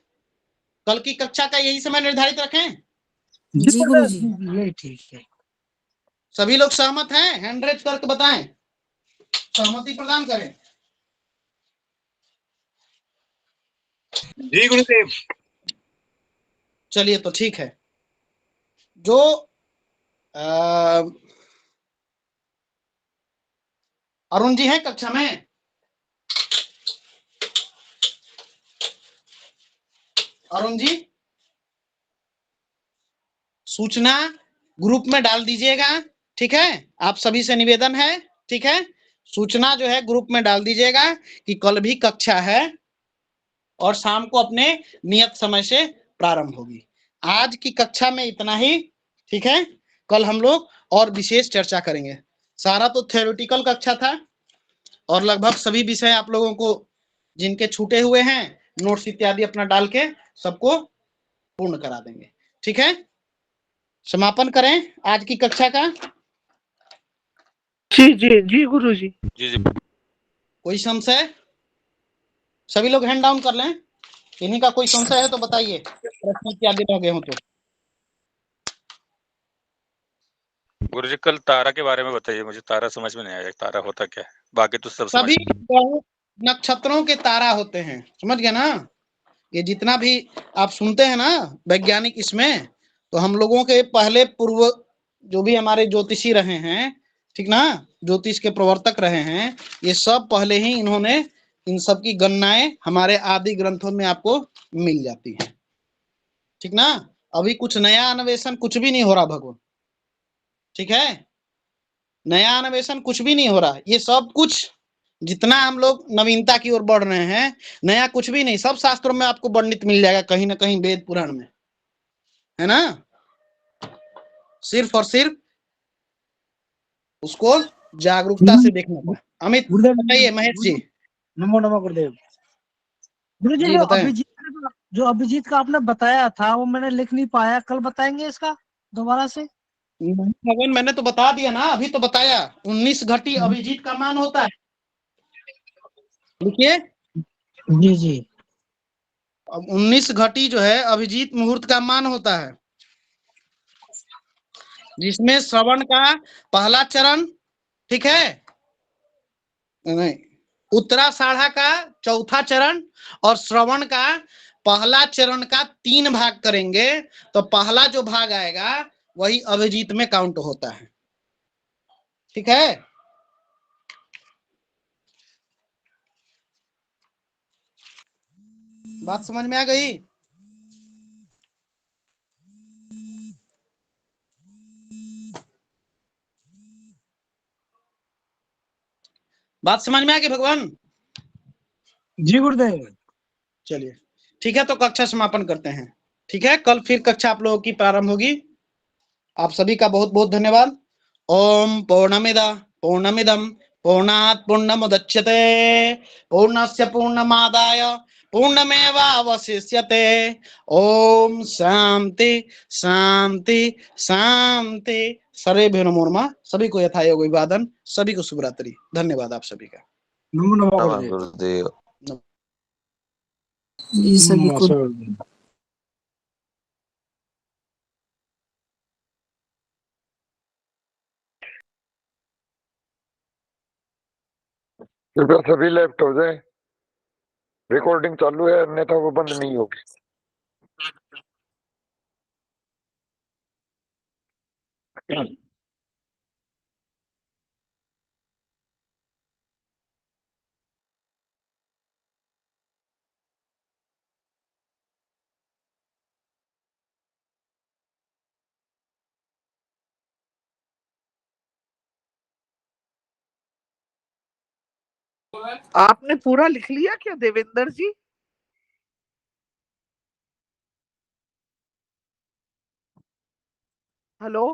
कल की कक्षा का यही समय निर्धारित रखें? जी गुरुजी, यही ठीक है। सभी लोग सहमत हैं? हैंड रेज करके बताएं, सहमति प्रदान करें। जी गुरुदेव। चलिए तो ठीक है। जो अरुण जी हैं कक्षा में? अरुण जी सूचना ग्रुप में डाल दीजिएगा, ठीक है, आप सभी से निवेदन है, ठीक है, सूचना जो है ग्रुप में डाल दीजिएगा कि कल भी कक्षा है और शाम को अपने नियत समय से प्रारंभ होगी। आज की कक्षा में इतना ही, ठीक है, कल हम लोग और विशेष चर्चा करेंगे। सारा तो थ्योरेटिकल कक्षा था और लगभग सभी विषय आप लोगों को जिनके छूटे हुए हैं नोट्स इत्यादि अपना डाल के सबको पूर्ण करा देंगे, ठीक है। समापन करें आज की कक्षा का। जी जी जी गुरुजी। जी जी। कोई संशय? सभी लोग हैंड डाउन कर लें, इन्हीं का कोई संशय है तो बताइए, प्रश्न इत्यादि रह गए हो तो। गुरुजी कल तारा के बारे में बताइए, मुझे तारा समझ में नहीं आया, तारा होता क्या है, बाकी तो सब समझ सभी नक्षत्रों के तारा होते हैं, समझ गए ना। ये जितना भी आप सुनते हैं ना वैज्ञानिक, इसमें तो हम लोगों के पहले पूर्व जो भी हमारे ज्योतिषी रहे हैं, ठीक ना, ज्योतिष के प्रवर्तक रहे हैं, ये सब पहले ही इन्होंने इन सब की गणनाएं हमारे आदि ग्रंथों में आपको मिल जाती है, ठीक ना। अभी कुछ नया अन्वेषण कुछ भी नहीं हो रहा भगवान, ठीक है, नया अन्वेषण कुछ भी नहीं हो रहा। ये सब कुछ जितना हम लोग नवीनता की ओर बढ़ रहे हैं, नया कुछ भी नहीं, सब शास्त्रों में आपको वर्णित मिल जाएगा कहीं ना कहीं वेद पुराण में, है ना। सिर्फ और सिर्फ उसको जागरूकता से देखना था। अमित बताइए, महेश जी। नमो नमो गुरुदेव। गुरुजी जी बताएं। जो अभिजीत का आपने बताया था वो मैंने लिख नहीं पाया, कल बताएंगे इसका दोबारा से। भगवान मैंने तो बता दिया ना, अभी तो बताया। 19 घटी अभिजीत का मान होता है। देखिए जी जी। अब 19 घटी जो है अभिजीत मुहूर्त का मान होता है, जिसमें श्रवण का पहला चरण, ठीक है, नहीं, उत्तराषाढ़ा का चौथा चरण और श्रवण का पहला चरण का 3 भाग करेंगे, तो पहला जो भाग आएगा वही अभिजीत में काउंट होता है। ठीक है, बात समझ में आ गई? बात समझ में आ गई भगवान? जी गुरुदेव। चलिए ठीक है, तो कक्षा समापन करते हैं। ठीक है, कल फिर कक्षा आप लोगों की प्रारंभ होगी। आप सभी का बहुत बहुत धन्यवाद। ओम पूर्णमिदं पूर्णात् पूर्णमुदच्यते पूर्णस्य पूर्णमादाय पूर्णमेवावशिष्यते। ओम शांति शांति शांति। सर्वेभ्यो नमो नमः। सभी को यथायोग अभिवादन। सभी को शुभ रात्रि। धन्यवाद आप सभी का। नमो नमः नमः गुरुदेव। गुरुदेव। ये सभी को गुरुदेव। कृपया सभी लेफ्ट हो जाए, रिकॉर्डिंग चालू है, अन्यथा वो बंद नहीं होगी। आपने पूरा लिख लिया क्या देवेंद्र जी? हेलो।